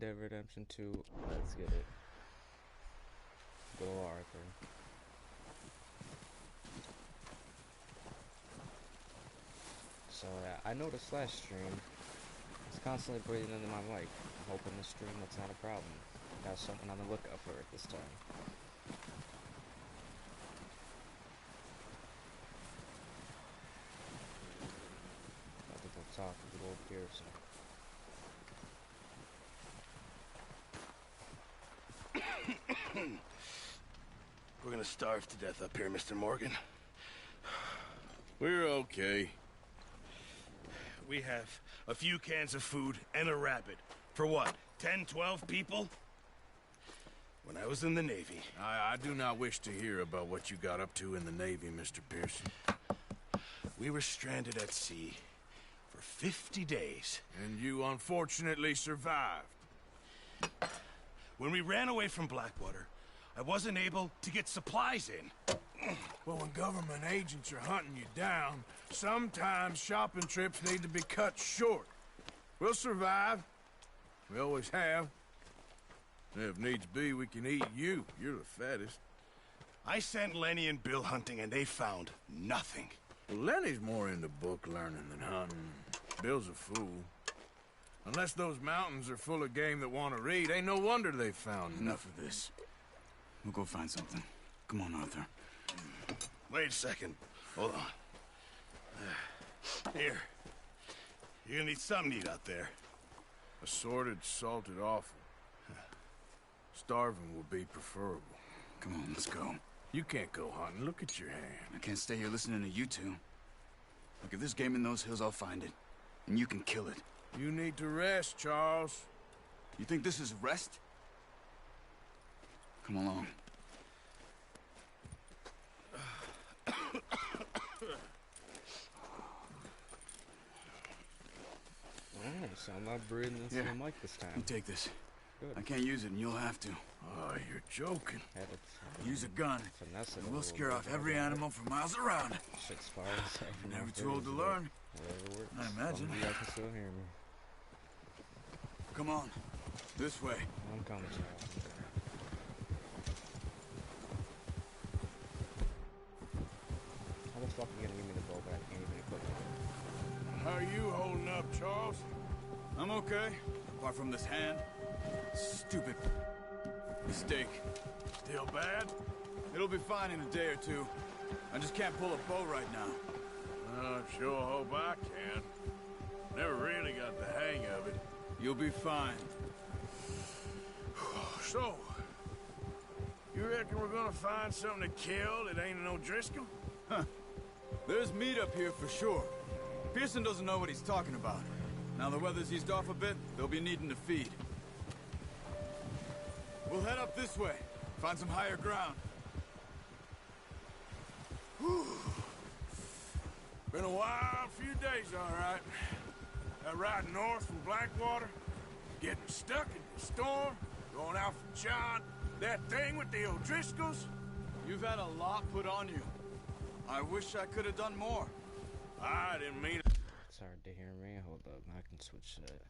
Dead Redemption 2. Let's get it. Go Arthur. So yeah, I noticed last stream, I was constantly breathing into my mic. I'm hoping this stream that's not a problem. Got something on the lookout for it this time. About to go talk to the old Pearson. We're gonna starve to death up here, Mr. Morgan. We're okay. We have a few cans of food and a rabbit. For what, 10, 12 people? When I was in the Navy... I do not wish to hear about what you got up to in the Navy, Mr. Pearson. We were stranded at sea for 50 days. And you unfortunately survived. When we ran away from Blackwater, I wasn't able to get supplies in. Well, when government agents are hunting you down, sometimes shopping trips need to be cut short. We'll survive. We always have. If needs be, we can eat you. You're the fattest. I sent Lenny and Bill hunting, and they found nothing. Well, Lenny's more into book learning than hunting. Bill's a fool. Unless those mountains are full of game that want to read, ain't no wonder they found Enough of this. We'll go find something. Come on, Arthur. Wait a second. Hold on. Here. You're gonna need something to eat out there. Assorted, salted offal. Starving will be preferable. Come on, let's go. You can't go hunting. Look at your hand. I can't stay here listening to you two. Look, if there's game in those hills, I'll find it. And you can kill it. You need to rest, Charles. You think this is rest? Come along. Alright, so I'm not breathing into the mic this time. You take this. Good. I can't use it, and you'll have to. Oh, you're joking. Use a gun, and we'll scare off every animal for miles around. Shit's fire. You're never too old to learn. Whatever works. I imagine. You guys can still hear me. Come on. This way. I'm coming, Charles. How the fuck are you gonna give me the bow back? I can't even equip it. How are you holding up, Charles? I'm okay, apart from this hand. Stupid mistake. Still bad? It'll be fine in a day or two. I just can't pull a bow right now. I sure hope I can. Never really got the hang of it. You'll be fine. So, you reckon we're gonna find something to kill that ain't no Driscoll? Huh. There's meat up here for sure. Pearson doesn't know what he's talking about. Now the weather's eased off a bit, they'll be needing to feed. We'll head up this way. Find some higher ground. Whew. Been a wild few days, all right. That ride north from Blackwater, getting stuck in the storm, going out from John, that thing with the O'Driscolls. You've had a lot put on you. I wish I could have done more. I didn't mean it. It's hard to hear me. Hold up, I can switch that.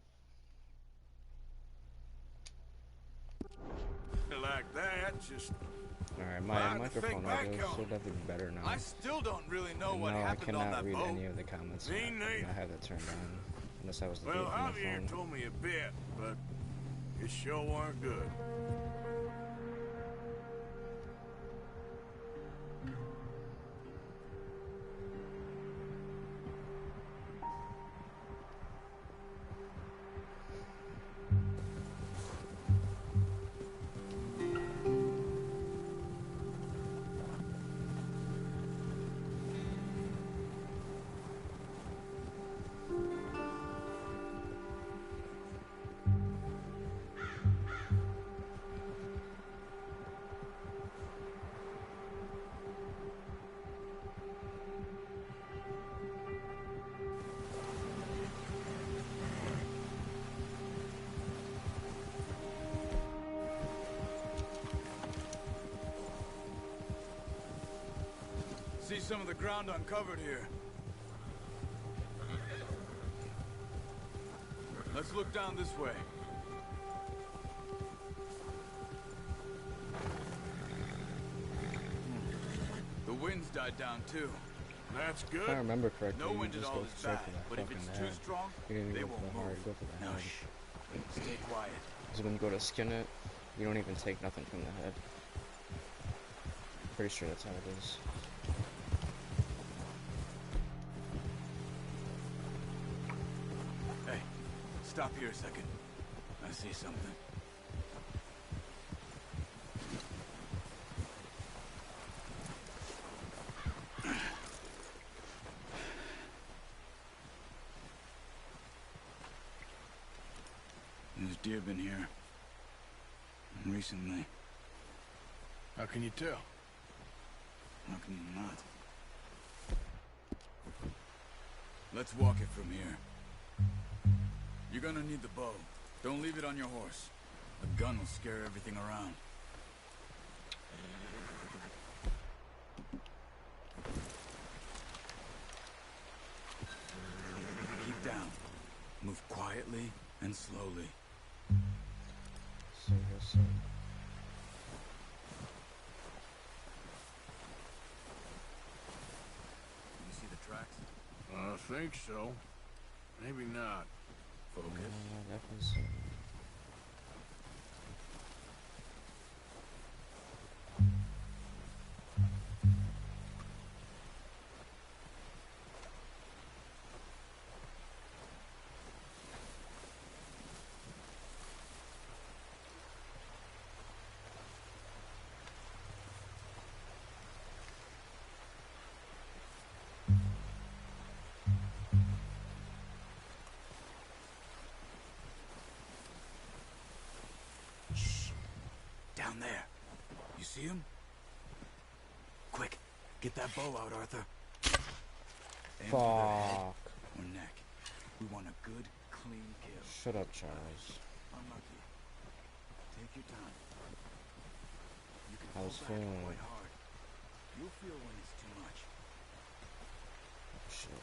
Like that, just... Alright, my to microphone think back audio on. should have been better now. I still don't really know And what no, I happened on cannot that read boat. any of the comments. Me I neither. have that turned on. Unless I was Well, looking at my Javier phone. told me a bit, but it sure weren't good. See some of the ground uncovered here. Let's look down this way. wind's died down too. That's If I good. remember correctly, No you wind at just all go is straight bad, for that but if fucking it's too head. strong, You didn't they even go for won't the heart, move. go for the Now head. shh. Stay quiet. Because when you go to skin it, you don't even take nothing from the head. Pretty sure that's how it is. Hey, stop here a second. I see something. There's deer been here. Recently. How can you tell? How can you not? Let's walk it from here. You're gonna need the bow. Don't leave it on your horse. A gun will scare everything around. Keep down. Move quietly and slowly. So you'll see. You see the tracks? I think so. Maybe not. Focus. Definitely see. Down there. You see him? Quick, get that bow out, Arthur. Aim for their head Fuck. or neck. We want a good, clean kill. Shut up, Charles. Unlucky. Take your time. You can I was pull back feeling quite it. hard. You'll feel when it's too much. Shit,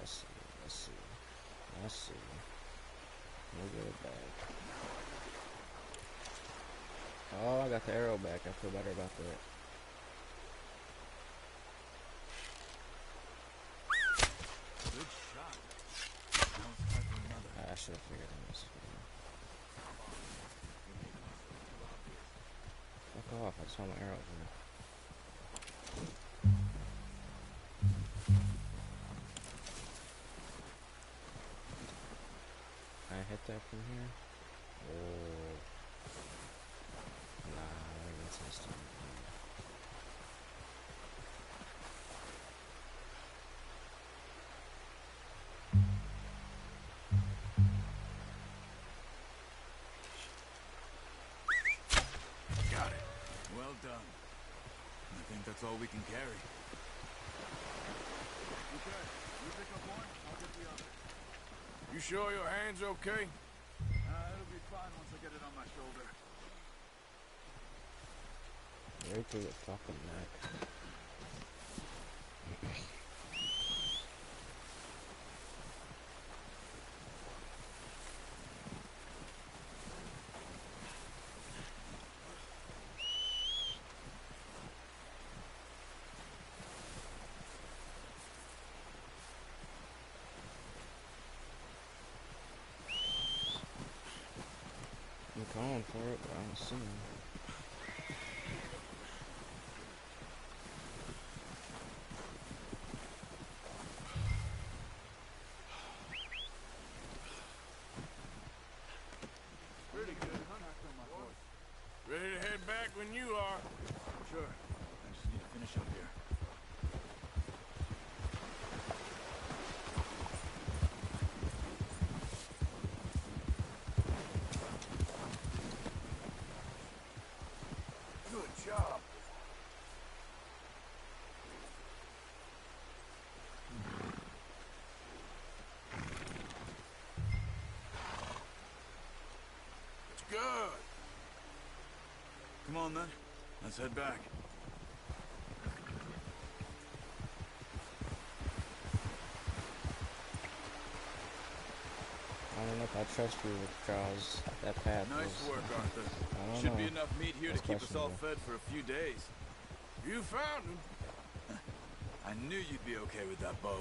I see. I see. We'll get it back. Oh, I got the arrow back. I feel better about that. Good shot. Now it's time for another. I should have figured on this. Fuck off. I just want my arrow here. Can I hit that from here? Oh. Nah, I don't even test it. Got it. Well done. I think that's all we can carry. Okay, you pick up one, I'll get the other. You sure your hand's okay? It'll be fine once I get it on my shoulder. Right through the fucking neck. I'm calling for it, but I don't see him. Pretty good, huh? Knocked on my horse. Ready to head back when you are. Sure. I just need to finish up here. Good job. It's good. Come on then. Let's head back. I don't know if I trust you with Charles. That path Nice was, work, Arthur. I don't Should know. be enough meat here That's to keep us all questionable. fed for a few days. You found him. I knew you'd be okay with that bow.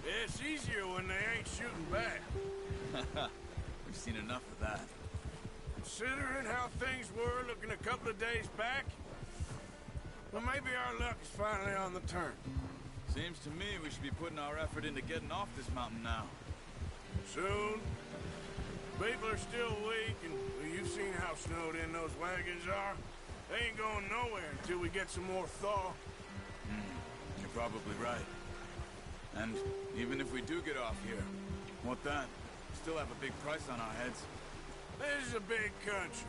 Yeah, it's easier when they ain't shooting back. We've seen enough of that. Considering how things were looking a couple of days back, well, maybe our luck is finally on the turn. Seems to me we should be putting our effort into getting off this mountain now. Soon. People are still weak, and well, you've seen how snowed in those wagons are. They ain't going nowhere until we get some more thaw. You're probably right. And even if we do get off here, what then? We still have a big price on our heads. This is a big country.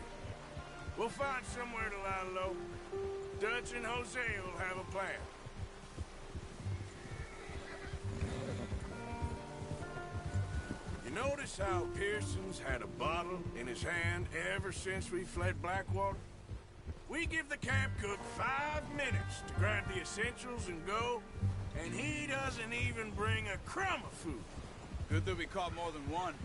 We'll find somewhere to lie low. Dutch and Jose will have a plan. You notice how Pearson's had a bottle in his hand ever since we fled Blackwater? We give the camp cook 5 minutes to grab the essentials and go, and he doesn't even bring a crumb of food. Good that we caught more than one.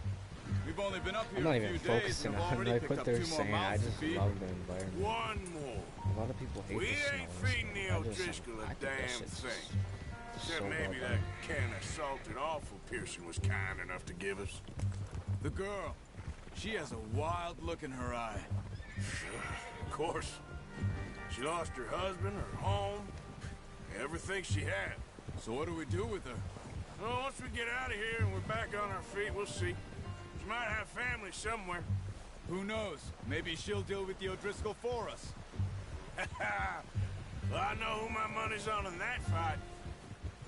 We've only been up I'm here not a even few days focusing and have on already like picked what up they're 2 more saying. I mouths to just feed. love the environment. One more. A lot of people hate We the snow. ain't and feeding stuff. the I just- O'Driscoll a I think that damn shit's thing. just Except so maybe well that done. can of salted awful Pearson was kind enough to give us. The girl. She has a wild look in her eye. Of course. She lost her husband, her home, everything she had. So what do we do with her? Well, once we get out of here and we're back on our feet, we'll see. She might have family somewhere. Who knows? Maybe she'll deal with the O'Driscoll for us. Well, I know who my money's on in that fight.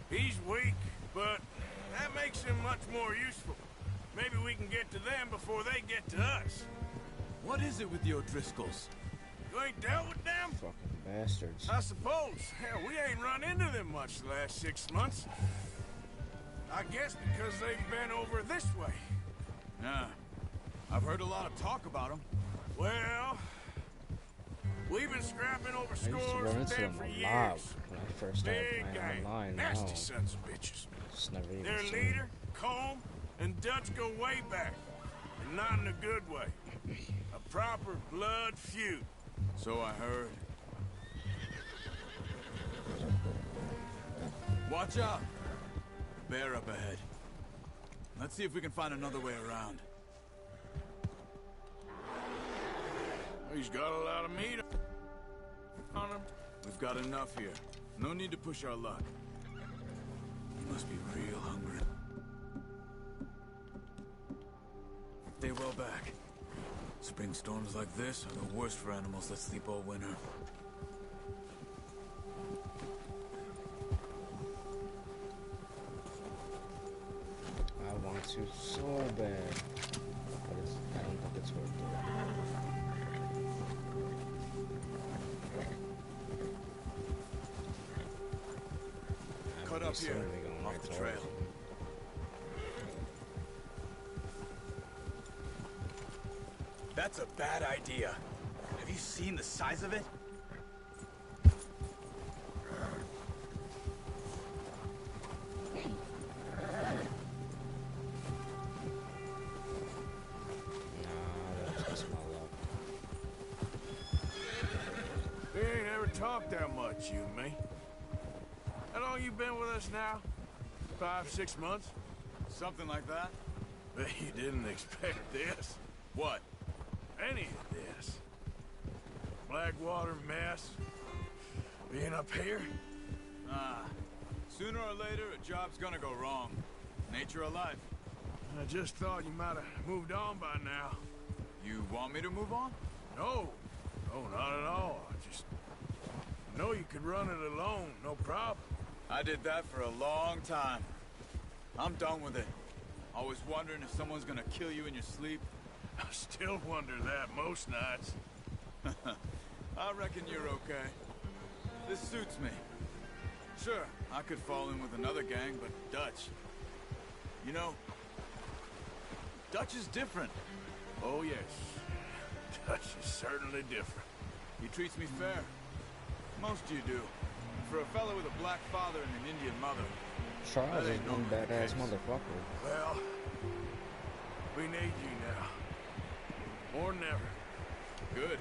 He's weak, but that makes him much more useful. Maybe we can get to them before they get to us. What is it with the O'Driscolls? You ain't dealt with them? Fucking bastards. I suppose. Hell, we ain't run into them much the last 6 months. I guess because they've been over this way. Yeah. I've heard a lot of talk about them. Well, we've been scrapping over I used to scores run with into them them for a lot years. when I first started Big playing gang, online. nasty Now, sons of bitches. just never even Their seen leader, Combe, and Dutch go way back, and not in a good way. A proper blood feud. So I heard. Watch out! Bear up ahead. Let's see if we can find another way around. He's got a lot of meat on him. We've got enough here. No need to push our luck. You must be real hungry. Stay well back. Spring storms like this are the worst for animals that sleep all winter. I want to so bad, but I don't think it's worth it. Cut up here, Going off right the towards trail. it. That's a bad idea. Have you seen the size of it? Nah, that's just my luck. We ain't ever talked that much, you and me. How long you been with us now? 5, 6 months? Something like that? Bet you didn't expect this. What? Any of this. Blackwater mess. Being up here? Ah. Sooner or later, a job's gonna go wrong. Nature of life. I just thought you might have moved on by now. You want me to move on? No. No, not at all. I just know you could run it alone, no problem. I did that for a long time. I'm done with it. Always wondering if someone's gonna kill you in your sleep. I still wonder that most nights. I reckon you're okay. This suits me. Sure, I could fall in with another gang, but Dutch... You know, Dutch is different. Oh, yes. Dutch is certainly different. He treats me fair. Most you do. For a fellow with a black father and an Indian mother. Charles That is ain't no one good badass case. motherfucker. Well, we need you now. More than ever. Good.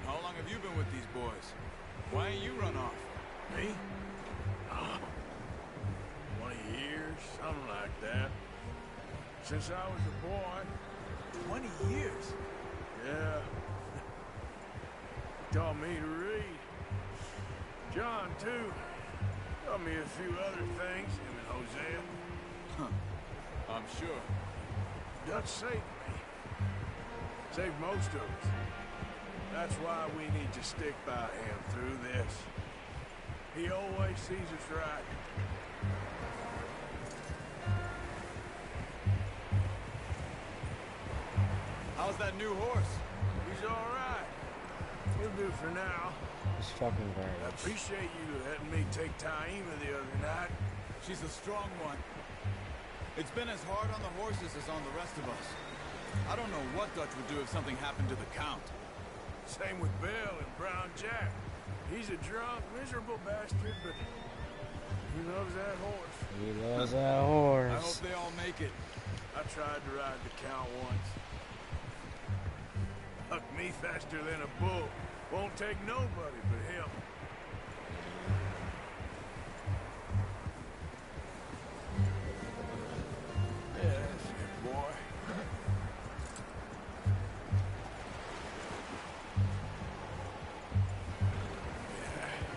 How long have you been with these boys? Why ain't you run off? Me? 20 years, something like that. Since I was a boy. 20 years? Yeah. Taught me to read. John, too. Taught me a few other things, him and Hosea. Huh. I'm sure. Dutch saved me. Saved most of us. That's why we need to stick by him through this. He always sees us right. How's that new horse? He's all right. He'll do for now. He's fucking I garbage. appreciate you letting me take Taima the other night. She's a strong one. It's been as hard on the horses as on the rest of us. I don't know what Dutch would do if something happened to the Count. Same with Bill and Brown Jack. He's a drunk, miserable bastard, but he loves that horse. He loves that I hope horse. they all make it. I tried to ride the Count once. Hucked me faster than a bull. Won't take nobody but him. Yeah, that's it, boy.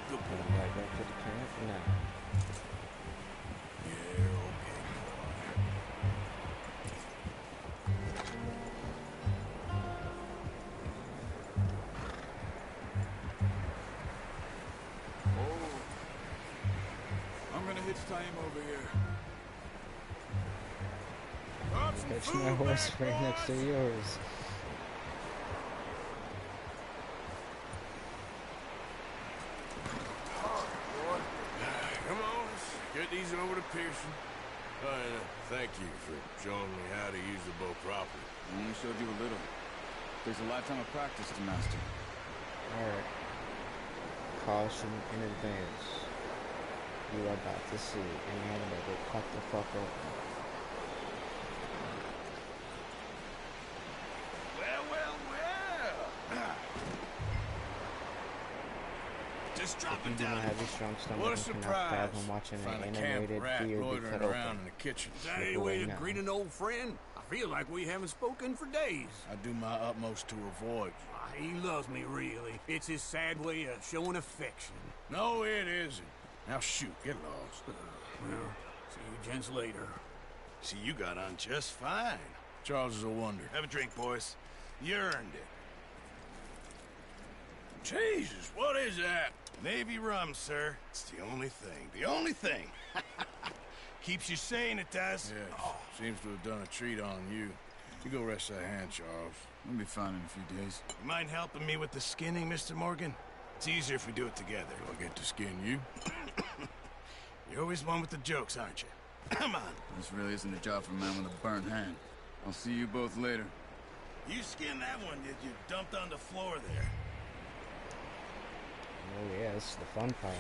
Going right back to the camp now. Yeah, okay, Oh. I'm gonna hitch Taim over here. Grab some Catch food my horse back, right next to boys. yours. Boy. Come on, let's get these over to Pearson. Thank you for showing me how to use the bow properly. I only showed you a little. There's a lifetime of practice to master. Alright. Caution in advance. You are about to see an animal get cut the fuck open. Well. Just drop You it do not down. have a strong stomach What a and cannot surprise. fathom watching Find an a camp animated rat deer be loitering cut around open. in the kitchen. Is that any way to now. greet an old friend? I feel like we haven't spoken for days. I do my utmost to avoid. He loves me, really. It's his sad way of showing affection. No, it isn't. Now shoot, get lost. Well, see you gents later. See, you got on just fine. Charles is a wonder. Have a drink, boys. You earned it. Jesus, what is that? Navy rum, sir. It's the only thing. The only thing. Keeps you sane, it does. Yeah, seems to have done a treat on you. You go rest that hand, Charles. We'll be fine in a few days. You mind helping me with the skinning, Mr. Morgan? It's easier if we do it together. Do I get to skin you? You're always one with the jokes, aren't you? Come on. This really isn't a job for a man with a burnt hand. I'll see you both later. You skinned that one, did you? Dumped on the floor there. Oh yeah, this is the fun part.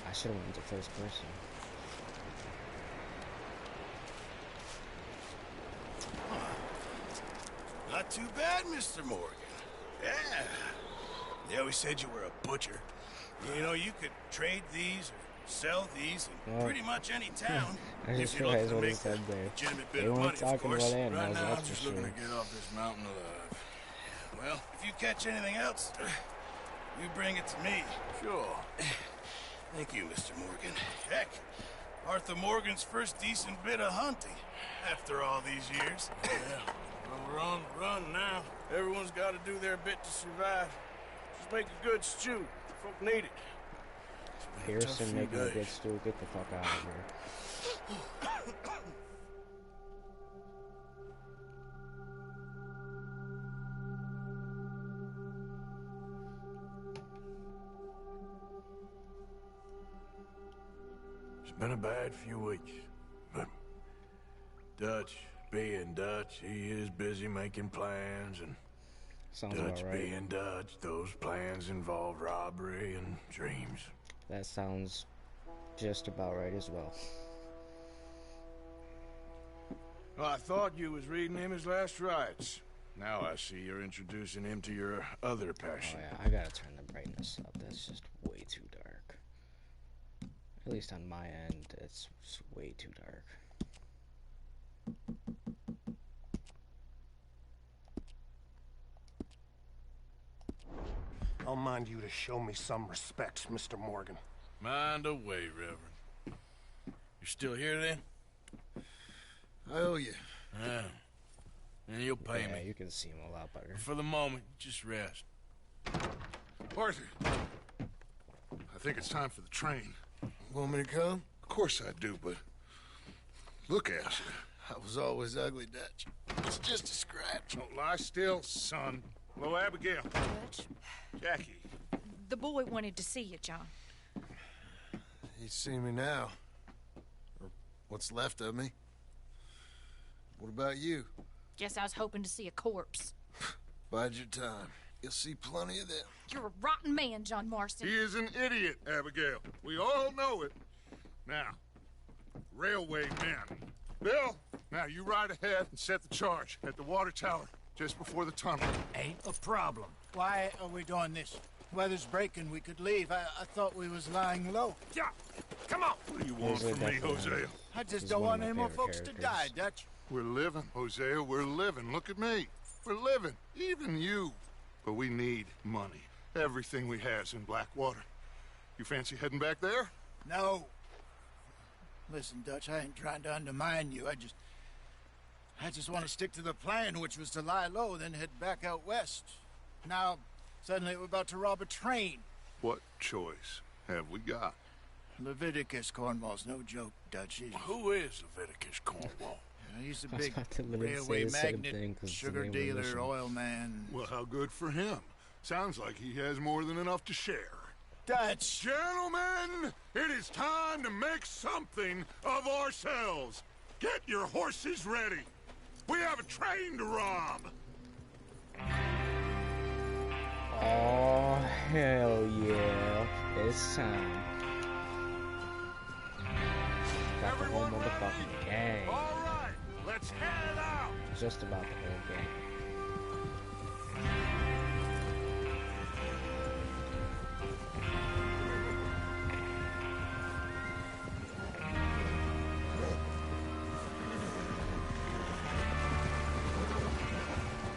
I should have went to first person. Not too bad, Mr. Morgan. Yeah. They always said you were a butcher. You know, you could trade these or sell these in Well, pretty much any town. I if just you're looking realized to what he make said a there. legitimate bit They of weren't money, of talking course. about animals, Right now, I'm that's just for looking sure. to get off this mountain alive. Well, if you catch anything else, you bring it to me. Sure. Thank you, Mr. Morgan. Heck, Arthur Morgan's first decent bit of hunting after all these years. Yeah. Well, we're on the run now. Everyone's got to do their bit to survive. Just make a good stew. Folk need it. It's been a tough Pearson few making a days. good stew. Get the fuck out of here. It's been a bad few weeks, but Dutch, being Dutch, he is busy making plans, and Sounds Dutch about right. being Dutch, those plans involve robbery and dreams. That sounds just about right as well. Well, I thought you was reading him his last rites. Now I see you're introducing him to your other Oh passion. yeah, I gotta turn the brightness up. That's just way too dark. At least on my end, it's way too dark. I'll mind you to show me some respect, Mr. Morgan. Mind away, Reverend. You're still here then? I owe you. Yeah. And you'll pay Yeah, me. you can see him a lot better. For the moment, just rest. Arthur, I think it's time for the train. Want me to come? Of course I do, but look at you. I was always ugly, Dutch. It's just a scratch. Don't lie still, son. Hello, Abigail. Dutch, Jackie. the boy wanted to see you, John. He's seen me now. Or what's left of me. What about you? Guess I was hoping to see a corpse. Bide your time. You'll see plenty of them. You're a rotten man, John Marston. He is an idiot, Abigail. We all know it. Now, railway men. Bill, now you ride ahead and set the charge at the water tower just before the tunnel. Ain't a problem. Why are we doing this? Weather's breaking. We could leave. I thought we was lying low. Yeah, come on. What do you want Jose from me, definitely- Hosea? I just He's don't one want of my any more favorite folks to characters. die, Dutch. We're living, Hosea, we're living. Look at me. We're living. Even you. But we need money. Everything we has in Blackwater. You fancy heading back there? No. Listen, Dutch, I ain't trying to undermine you. I just want to stick to the plan, which was to lie low, then head back out west. Now, suddenly we're about to rob a train. What choice have we got? Leviticus Cornwall's no joke, Dutch. Who is Leviticus Cornwall? He's a I was big about to literally railway say the same magnate, thing 'cause it's the sugar name of the dealer, mission. oil man. Well, how good for him. Sounds like he has more than enough to share. Dutch! Gentlemen, it is time to make something of ourselves. Get your horses ready. We have a train to rob. Oh, hell yeah. It's time. Got the whole Everyone ready? motherfucking gang. All right, let's head out. Just about the whole gang.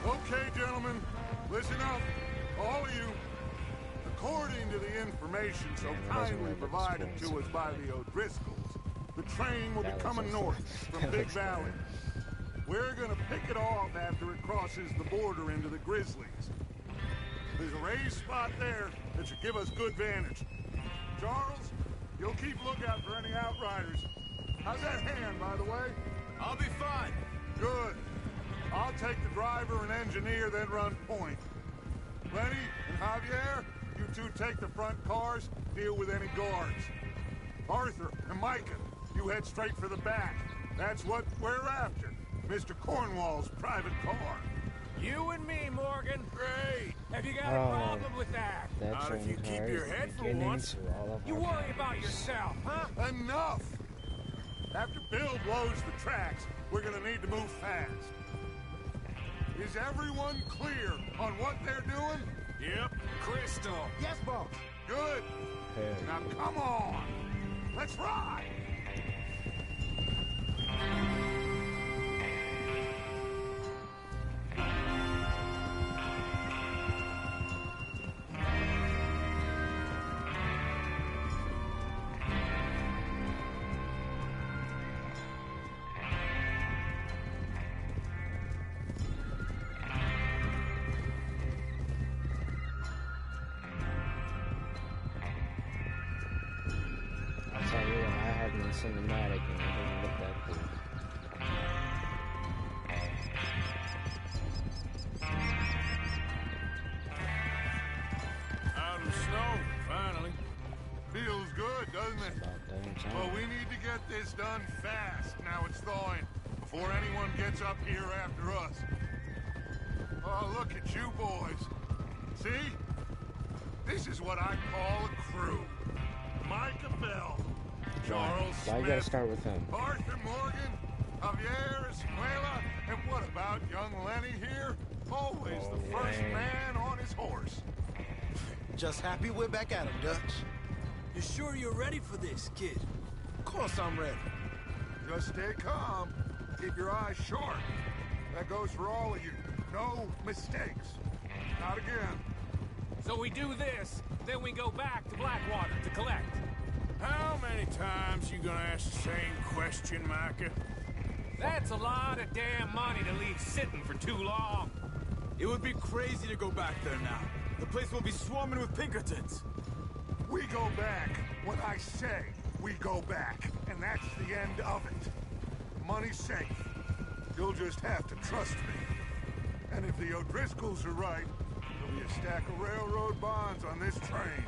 Okay, gentlemen, listen up, all of you. According to the information so Yeah, it doesn't kindly look provided to expensive. us by the O'Driscolls, the train will be That looks coming like- north from that Big looks Valley. bad. We're gonna pick it off after it crosses the border into the Grizzlies. There's a raised spot there that should give us good vantage. Charles, you'll keep lookout for any outriders. How's that hand, by the way? I'll be fine. Good. I'll take the driver and engineer, then run point. Lenny and Javier, you two take the front cars, deal with any guards. Arthur and Micah, you head straight for the back. That's what we're after. Mr. Cornwall's private car. You and me, Morgan. Great. Have you got Oh. a problem with that? That Not if train you keep car your is the head for beginning once. to all of You our worry about problems. yourself, huh? Enough! After Bill blows the tracks, we're gonna need to move fast. Is everyone clear on what they're doing? Yep. Crystal. Yes, boss. Good. Hell Now come on. Let's ride. I'll tell you what, I have been cinematic and it doesn't look that cool. Out of the snow, finally. Feels good, doesn't it? About damn time. Well, we need to get this done fast. Now it's thawing. Before anyone gets up here after us. Oh, look at you boys. See? This is what I call a crew. Micah Bell, Charles Why you Smith, gotta start with him? Arthur Morgan, Javier Esmuela, and what about young Lenny here? the first man on his horse. Just happy we're back at him, Dutch. You sure you're ready for this, kid? Of course I'm ready. Just stay calm. Keep your eyes sharp. That goes for all of you. No mistakes. Not again. So we do this, then we go back to Blackwater to collect. How many times you gonna ask the same question, Micah? That's a lot of damn money to leave sitting for too long. It would be crazy to go back there now. The place will be swarming with Pinkertons. We go back when I say we go back, and that's the end of it. Money's safe. You'll just have to trust me. And if the O'Driscolls are right, there'll be a stack of railroad bonds on this train.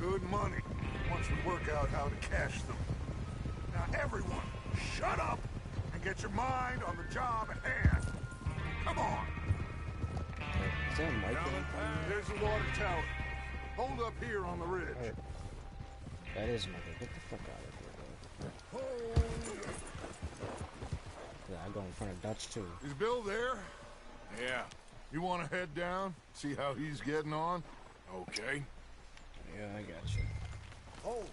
Good money, once we work out how to cash them. Now everyone, shut up and get your mind on the job at hand. Come on. Is that a mic? There's the water tower. Hold up here on the ridge. Right. That is Michael. Get the fuck out of here, bro. Yeah, I go in front of Dutch too. Is Bill there? Yeah. You want to head down? See how he's getting on? Okay. Yeah, I got you. Oh.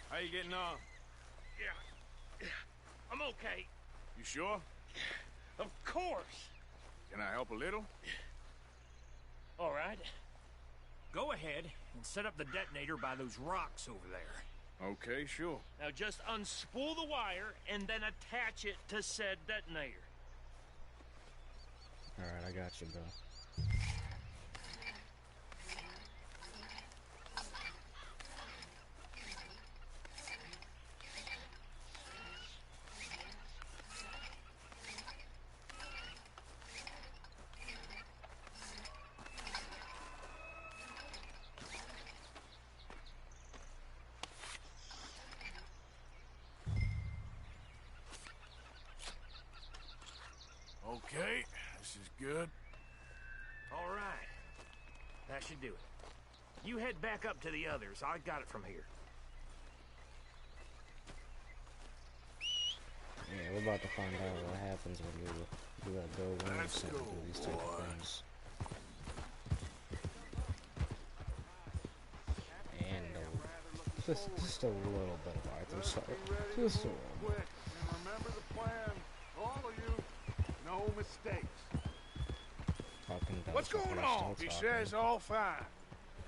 How you getting on? Yeah, I'm okay. You sure? Of course. Can I help a little? All right. Go ahead and set up the detonator by those rocks over there. Okay, sure. Now just unspool the wire and then attach it to said detonator. Alright, I got you, bro. Okay, this is good. All right. That should do it. You head back up to the others. I got it from here. Yeah, we're about to find out what happens when you do that go once and do these type of things. And just a little bit of Arthur salt. Just a little. Quick, and remember the plan. All of you, no mistakes. Fucking Dutch, What's going still on? He talking. says all fine.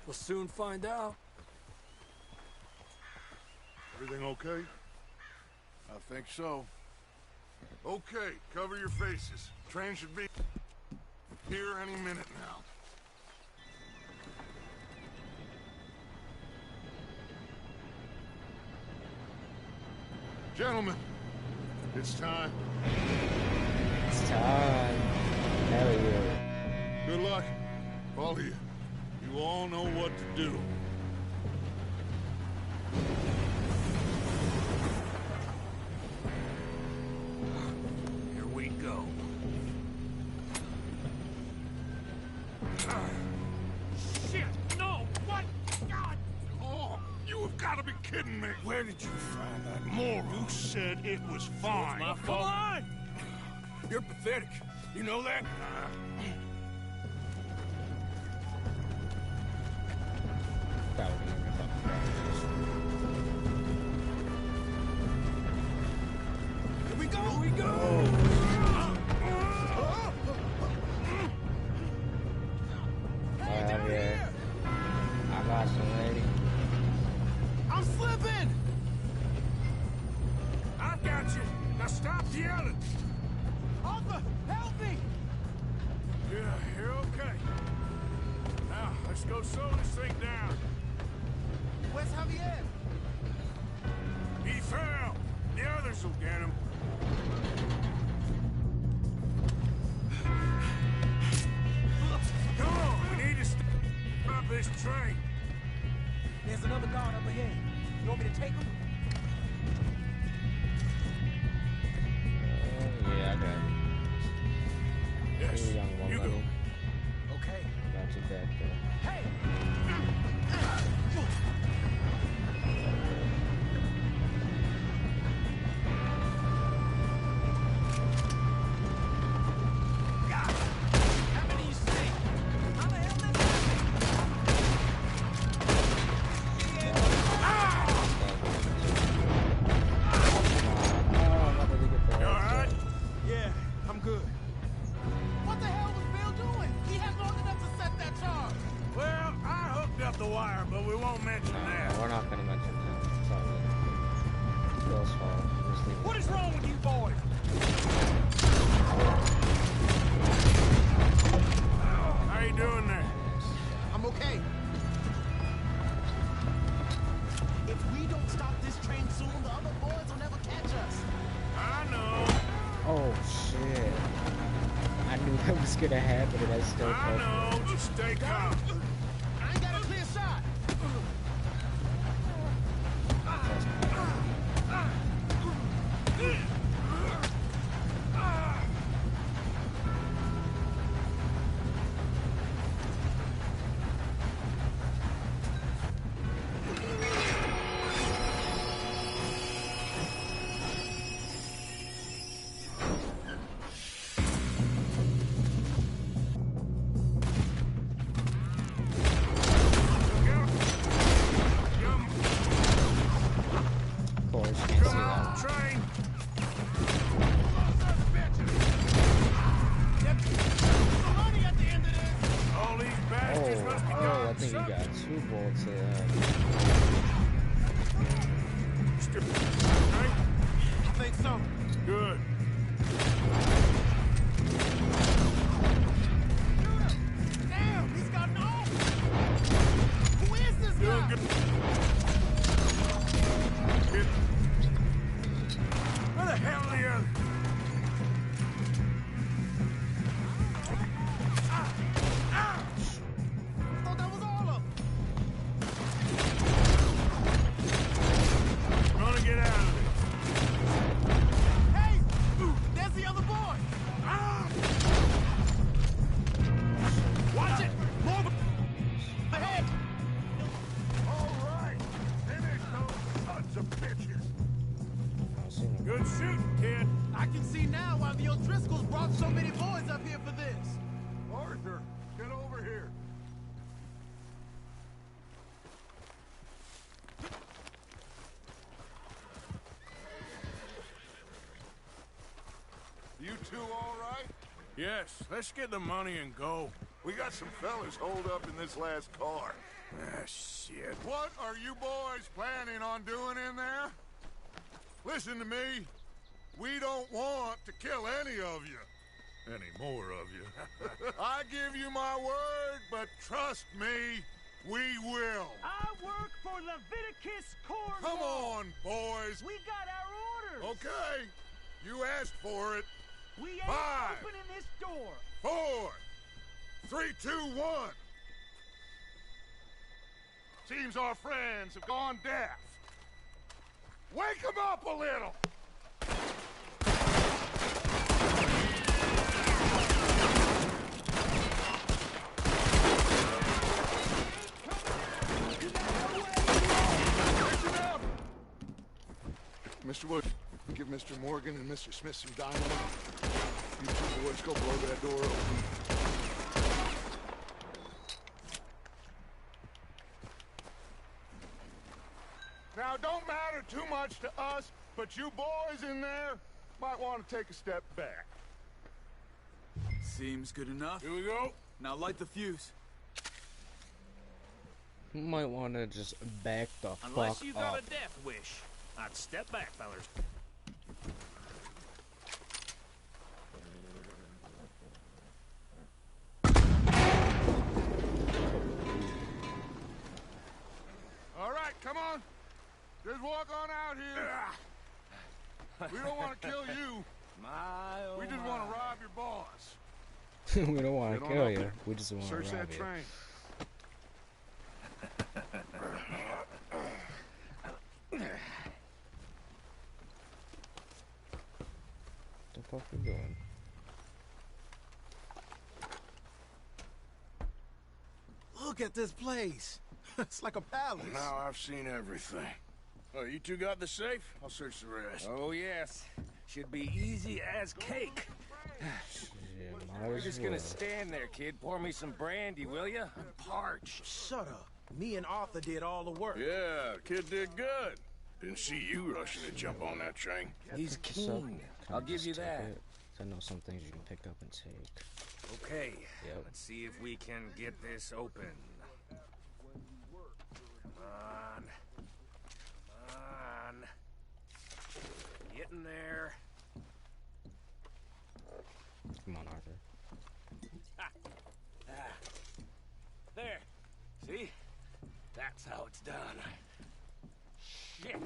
We'll soon find out. Everything okay? I think so. Okay, cover your faces. Train should be here any minute now. Gentlemen, it's time. It's time. Hell yeah. Good luck, all of you. You all know what to do. Here we go. Shit! No! What? God! Oh, you have got to be kidding me. Where did you find that moron? You said it was fine. My Come fault. on! You're pathetic. You know that? That would be a fucking practice. Here we go. Here we go. Oh yeah. I got some lady. I'm slipping! I got you. Now stop yelling. Arthur, help me! Yeah, you're okay. Now, let's go slow this thing down. Where's Javier? He fell. The others will get him. Come on, we need to stop this train. There's another guard up ahead. You want me to take him? wrong with you boys? How you doing there? I'm okay. If we don't stop this train soon, the other boys will never catch us. I know. Oh shit. I knew that was gonna happen and I still I felt know. Just stay calm. I ain't got a clear shot. of course, you can see Come that. on, train. Some money at the end of this. All these bastards must be Oh, gone. I think you got 2 bullets to that. Right? I think so. Good. Damn, he's got no. Who is this Doing guy? good. Good. Where the hell are the others? I thought that was all of them. Gonna get out of this. Hey, there's the other boy. Watch it. Move ahead. All right. Finish those sons of bitches. I don't see no. Good shooting, kid. I can see now why the O'Driscolls brought so many boys up here for this. Arthur, get over here. You two all right? Yes, let's get the money and go. We got some fellas holed up in this last car. Ah, shit. What are you boys planning on doing in there? Listen to me. We don't want to kill any of you. Any more of you. I give you my word, but trust me, we will. I work for Leviticus Corps. Come on, boys. We got our orders. Okay. You asked for it. We ain't 5, opening this door. 4, 3, 2, 1. Seems our friends have gone deaf. Wake them up a little. Listen up. Mr. Wood, give Mr. Morgan and Mr. Smith some dynamite. You two boys go blow that door open. Now, don't matter too much to us, but you boys in there might want to take a step back. Seems good enough. Here we go. Now light the fuse. You might want to just back the Unless fuck you got up. a death wish. I'd step back, fellers. All right, come on. Just walk on out here. We don't want to kill you. We just want to rob your boss. We don't want Get to on kill up you. there. We just want to Search rob that you. train. What the fuck we doing? Look at this place. It's like a palace. Now I've seen everything. Oh, you two got the safe? I'll search the rest. Oh, yes. Should be easy as cake. Yeah, might We're as just well. gonna stand there, kid. Pour me some brandy, will ya? I'm parched. Shut up. Me and Arthur did all the work. Yeah, the kid did good. Didn't see you rushing to jump on that train. He's So, keen. can I I'll give just you take that. it? I know some things you can pick up and take. Okay. Yep. Let's see if we can get this open. Come on. Come on. Get in there. there. See? That's how it's done. Shit.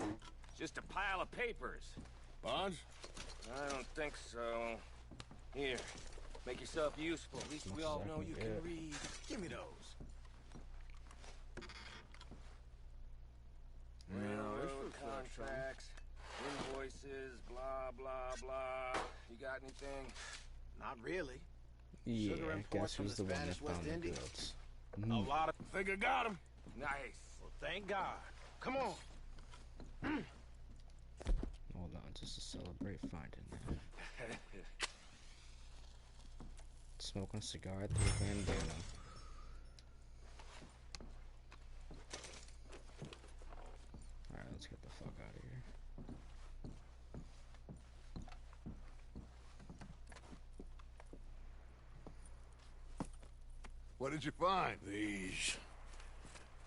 Just a pile of papers. Bonds? I don't think so. Here. Make yourself useful. At least we all know you can read. Give me those. Railroad contracts, invoices, blah, blah, blah. You got anything? Not really. Yeah, Sugar I imports guess from who's the the one that Spanish West found the Indies. goods. A lot of... Think I got him? Nice. Well, thank God. Come on. Hold on, just to celebrate finding that. Smoking a cigar at the bandana. Alright, let's get the fuck out of here. What did you find? These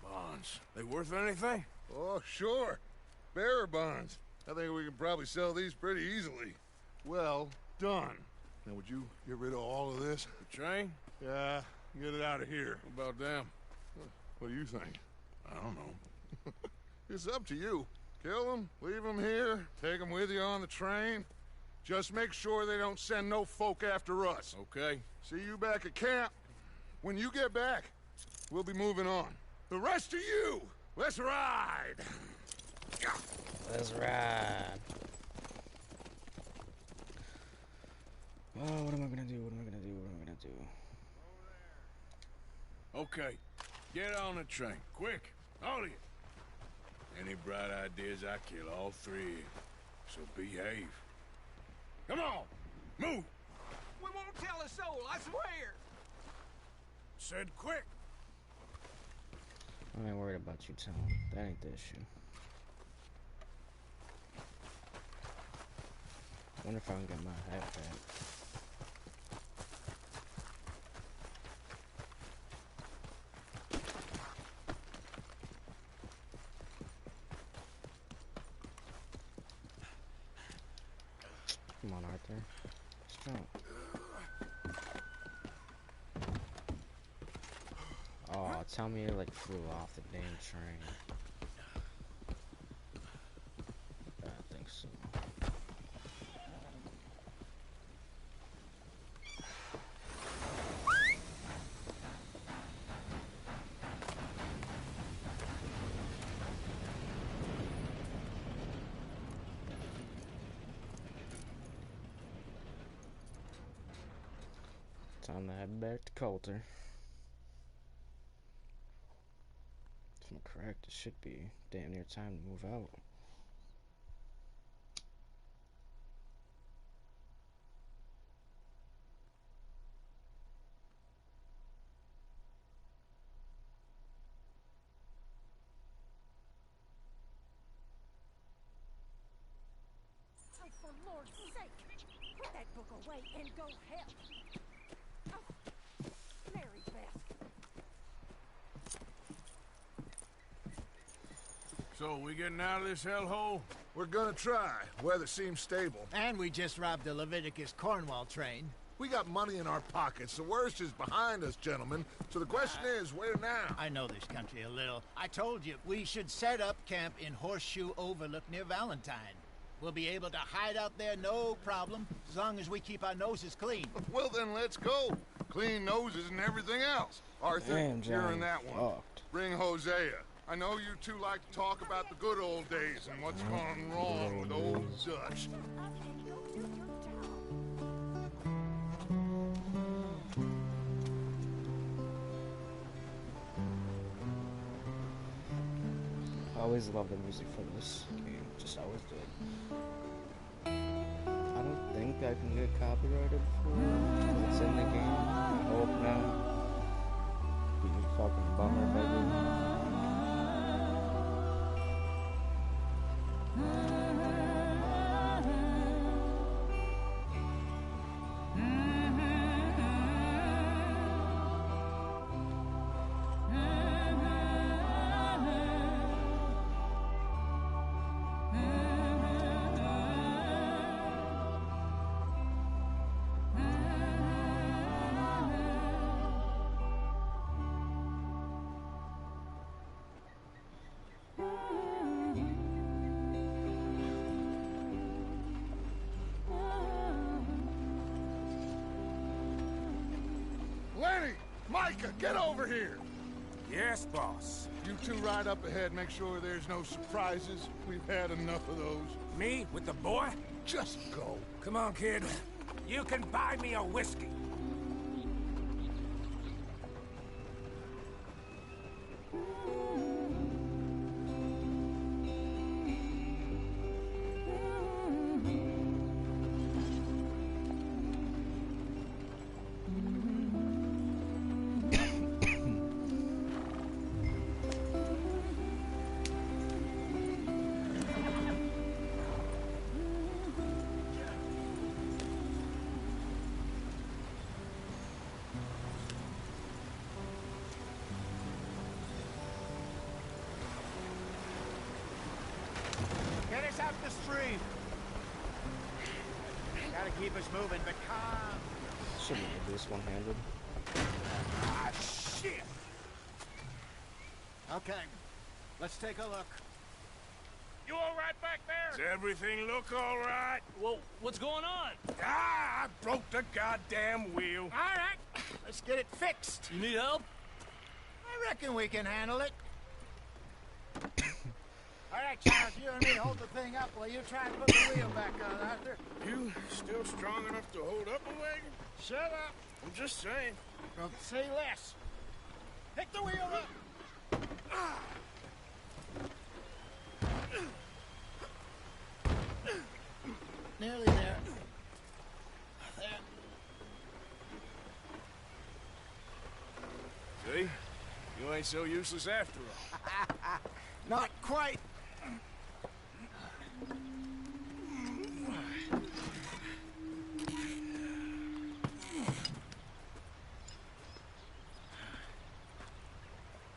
bonds. They worth anything? Oh, sure. Bearer bonds. I think we can probably sell these pretty easily. Well done. Now, would you get rid of all of this? The train? Yeah, get it out of here. What about them? What do you think? I don't know. It's up to you. Kill them, leave them here, take them with you on the train. Just make sure they don't send no folk after us. Okay. See you back at camp. When you get back, we'll be moving on. The rest of you, let's ride! Let's ride. Oh, what am I gonna do? What am I gonna do? What am I gonna do? Okay. Get on the train. Quick. All of you. Any bright ideas, I kill all three. So behave. Come on. Move. We won't tell a soul, I swear. Said quick. I ain't worried about you, Tom. That ain't the issue. I wonder if I can get my hat back. Come on, Arthur. Let's jump. Oh, tell me it like flew off the damn train. I think so. Time to head back to Coulter. If I'm correct, it should be damn near time to move out. Oh, for Lord's sake, put that book away and go help. Oh, Mary Beth. So, we getting out of this hellhole? We're gonna try. Weather seems stable. And we just robbed the Leviticus Cornwall train. We got money in our pockets. The worst is behind us, gentlemen. So the question is, where now? I know this country a little. I told you, we should set up camp in Horseshoe Overlook near Valentine. We'll be able to hide out there no problem, as long as we keep our noses clean. Well, then let's go. Clean noses and everything else. Arthur, Damn, you're John, in that one. fucked. Bring Hosea. I know you two like to talk about the good old days and what's gone wrong with old Dutch. Shut up and go do your job. I always love the music for this game. Just always did. I don't think I can get copyrighted for what's in the game. I hope not. Be a fucking bummer if I do. Micah, get over here! Yes, boss. You two ride up ahead, make sure there's no surprises. We've had enough of those. Me with the boy? Just go. Come on, kid. You can buy me a whiskey. Get us out the stream. Gotta keep us moving, but calm. Shouldn't do this one-handed. Ah, shit! Okay, let's take a look. You all right back there? Does everything look all right? Well, what's going on? Ah, I broke the goddamn wheel. All right, let's get it fixed. You need help? I reckon we can handle it. All right, Charles, you and me hold the thing up while you try and put the wheel back on, Arthur. You still strong enough to hold up a wagon? Shut up. I'm just saying. Don't say less. Pick the wheel up. Nearly there. There. See? You ain't so useless after all. Not quite.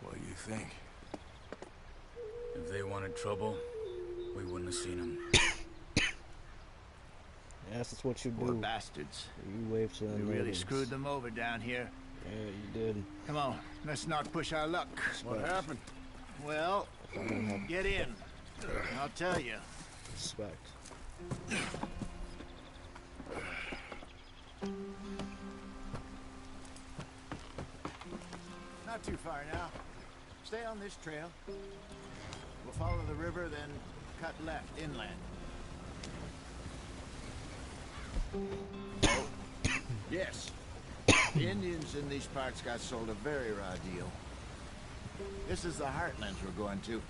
What do you think? If they wanted trouble, we wouldn't have seen them. Yes, that's what you Poor do. bastards. You wave to them. We really natives. screwed them over down here. Yeah, you did. Come on, let's not push our luck. What happened? Well, get in. I'll tell you. Respect. Not too far now. Stay on this trail. We'll follow the river, then cut left inland. Oh, yes. The Indians in these parts got sold a very raw deal. This is the heartlands we're going to.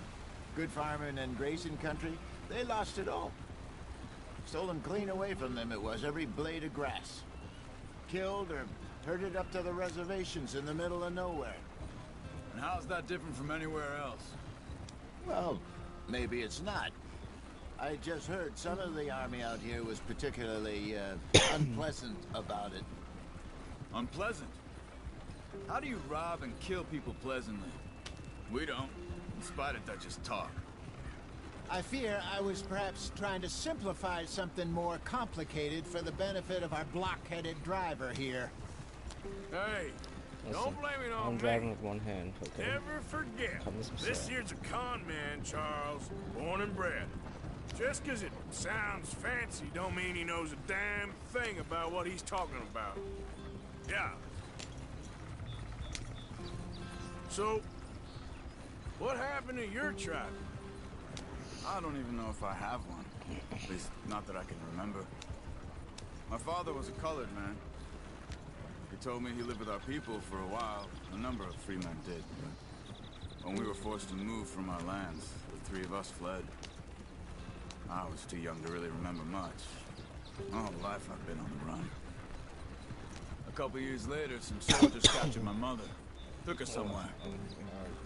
Good farming and grazing country, they lost it all. Stolen clean away from them it was, every blade of grass. Killed or herded up to the reservations in the middle of nowhere. And how's that different from anywhere else? Well, maybe it's not. I just heard some of the army out here was particularly unpleasant about it. Unpleasant? How do you rob and kill people pleasantly? We don't, in spite of Dutch's talk. I fear I was perhaps trying to simplify something more complicated for the benefit of our block-headed driver here. Hey, Listen, don't blame it on I'm me. driving with one hand, okay? Never forget, Come to some this sense. here's a con man, Charles, born and bred. Just 'cause it sounds fancy don't mean he knows a damn thing about what he's talking about. Yeah. So, what happened to your tribe? I don't even know if I have one. At least, not that I can remember. My father was a colored man. He told me he lived with our people for a while. A number of free men did, but when we were forced to move from our lands, the three of us fled. I was too young to really remember much. All life I've been on the run. A couple years later, some soldiers captured my mother. Took her somewhere.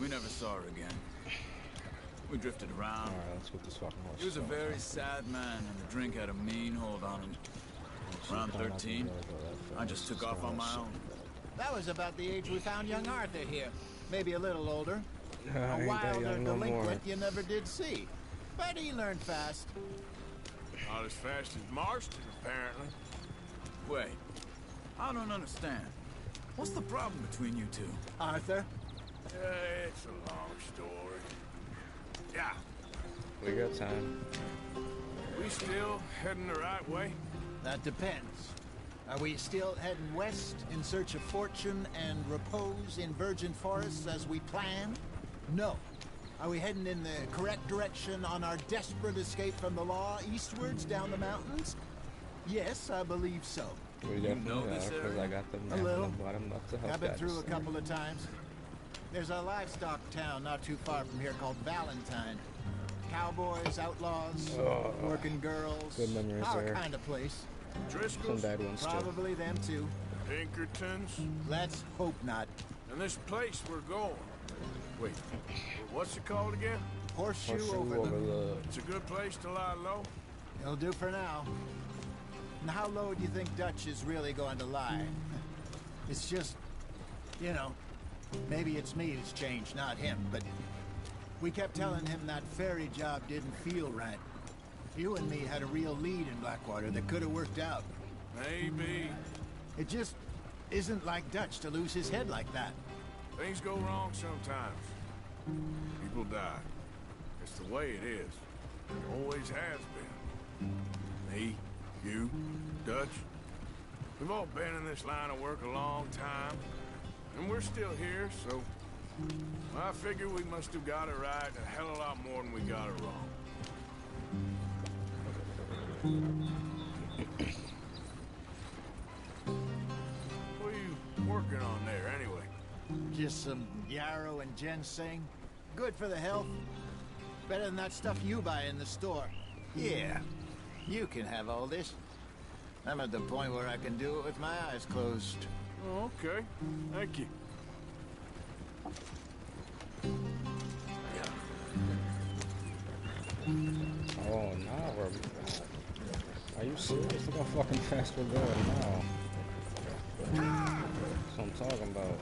We never saw her again. We drifted around. Alright, let's get this fucking horse. He was a very sad man, and the drink had a mean hold on him. Around 13, I just took off on my own. That was about the age we found young Arthur here. Maybe a little older. Ain't A that wilder young no more. delinquent you never did see. But he learned fast. Not as fast as Marston, apparently. Wait, I don't understand. What's the problem between you two? Arthur? It's a long story. Yeah, We got time. we still heading the right way? That depends. Are we still heading west in search of fortune and repose in virgin forests as we planned? No. Are we heading in the correct direction on our desperate escape from the law eastwards down the mountains? Yes, I believe so. We definitely know are, this because area? I got the A map little. on the bottom left to help I've been guide through us. a couple of times. There's a livestock town not too far from here called Valentine. Cowboys, outlaws, working girls. Good memories Our there. kind of place. Some Driscoll's, bad ones too. Probably them too. Pinkertons, Let's hope not. and this place we're going. Wait, what's it called again? Horseshoe Horseshoe over over the... the... It's a good place to lie low. It'll do for now. And how low do you think Dutch is really going to lie? It's just, you know, maybe it's me who's changed, not him, but we kept telling him that ferry job didn't feel right. You and me had a real lead in Blackwater that could have worked out. Maybe. It just isn't like Dutch to lose his head like that. Things go wrong sometimes. People die. It's the way it is. It always has been. Me, you, Dutch. We've all been in this line of work a long time. And we're still here, so... I figure we must have got it right a hell of a lot more than we got it wrong. What are you working on there, anyway? Just some yarrow and ginseng. Good for the health. Better than that stuff you buy in the store. Yeah, you can have all this. I'm at the point where I can do it with my eyes closed. Oh, okay. Thank you. Oh, now we're... Are you serious? Look how fucking fast we're going now. That's what I'm talking about.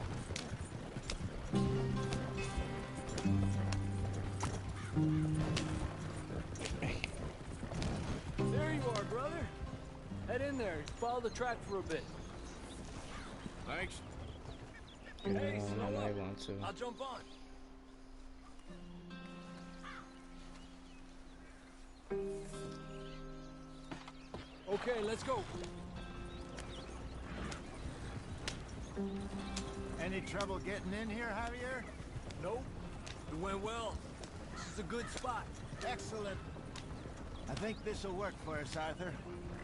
There you are, brother. Head in there. Follow the track for a bit. Thanks. You know, Hey, I slow might up. want to. I'll jump on. Okay, let's go. Any trouble getting in here, Javier? Nope. It went well. This is a good spot. Excellent. I think this'll work for us, Arthur.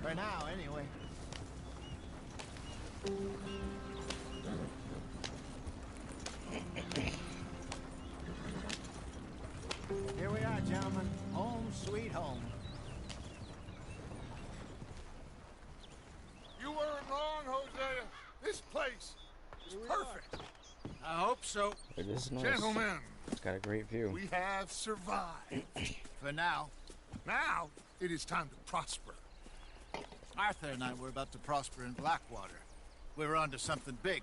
For now, anyway. Here we are, gentlemen. Home sweet home. You weren't wrong, Hosea. This place is perfect. I hope so. It is nice. Gentlemen, It's got a great view. we have survived. For now. Now, it is time to prosper. Arthur and I were about to prosper in Blackwater. We were onto something big.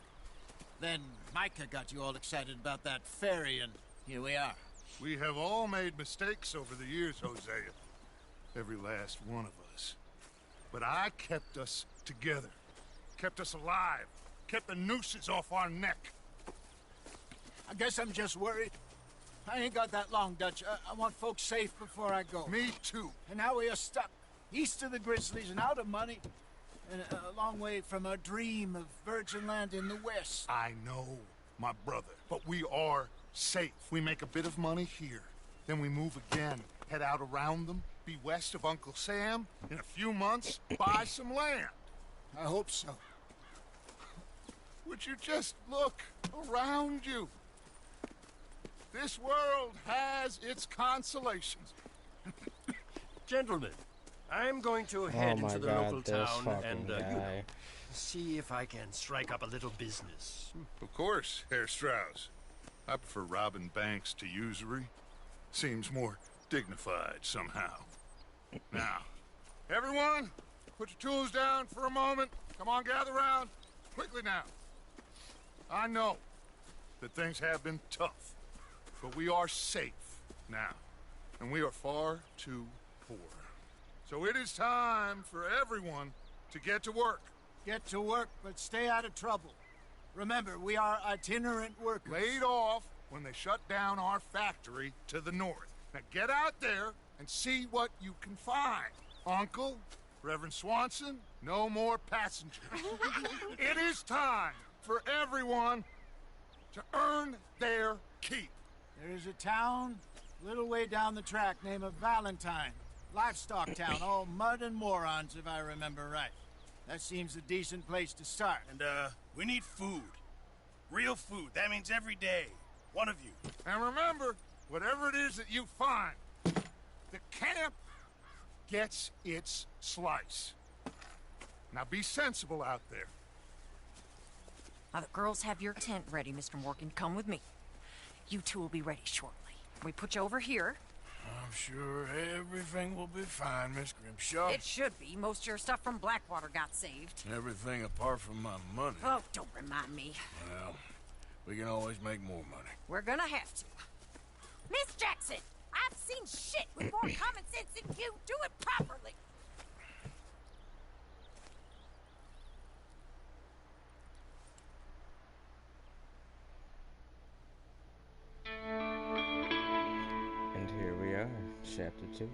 Then Micah got you all excited about that ferry, and here we are. We have all made mistakes over the years, Hosea. Every last one of us. But I kept us together. Kept us alive. Kept the nooses off our neck. I guess I'm just worried. I ain't got that long, Dutch. I want folks safe before I go. Me too. And now we are stuck east of the Grizzlies and out of money, and a long way from our dream of virgin land in the west. I know, my brother. But we are safe. We make a bit of money here. Then we move again. Head out around them. Be west of Uncle Sam. In a few months, buy some land. I hope so. Would you just look around you? This world has its consolations. Gentlemen, I'm going to head Oh my into the god, local this town fucking and guy. see if I can strike up a little business. Of course, Herr Strauss. I prefer robbing banks to usury. Seems more dignified somehow. Now, everyone, put your tools down for a moment. Come on, gather round. Quickly now. I know that things have been tough, but we are safe now, and we are far too poor. So it is time for everyone to get to work. Get to work, but stay out of trouble. Remember, we are itinerant workers. Laid off when they shut down our factory to the north. Now get out there and see what you can find. Uncle, Reverend Swanson, no more passengers. It is time for everyone to earn their keep. There is a town a little way down the track named Valentine. Livestock town, all mud and morons, if I remember right. That seems a decent place to start. And, we need food. Real food. That means every day. One of you. And remember, whatever it is that you find, the camp gets its slice. Now be sensible out there. Now the girls have your tent ready, Mr. Morgan. Come with me. You two will be ready shortly. We put you over here. I'm sure everything will be fine, Miss Grimshaw. It should be. Most of your stuff from Blackwater got saved. Everything apart from my money. Oh, don't remind me. Well, we can always make more money. We're gonna have to. Miss Jackson, I've seen shit with more common sense than you. Do it properly. And here we are, chapter 2.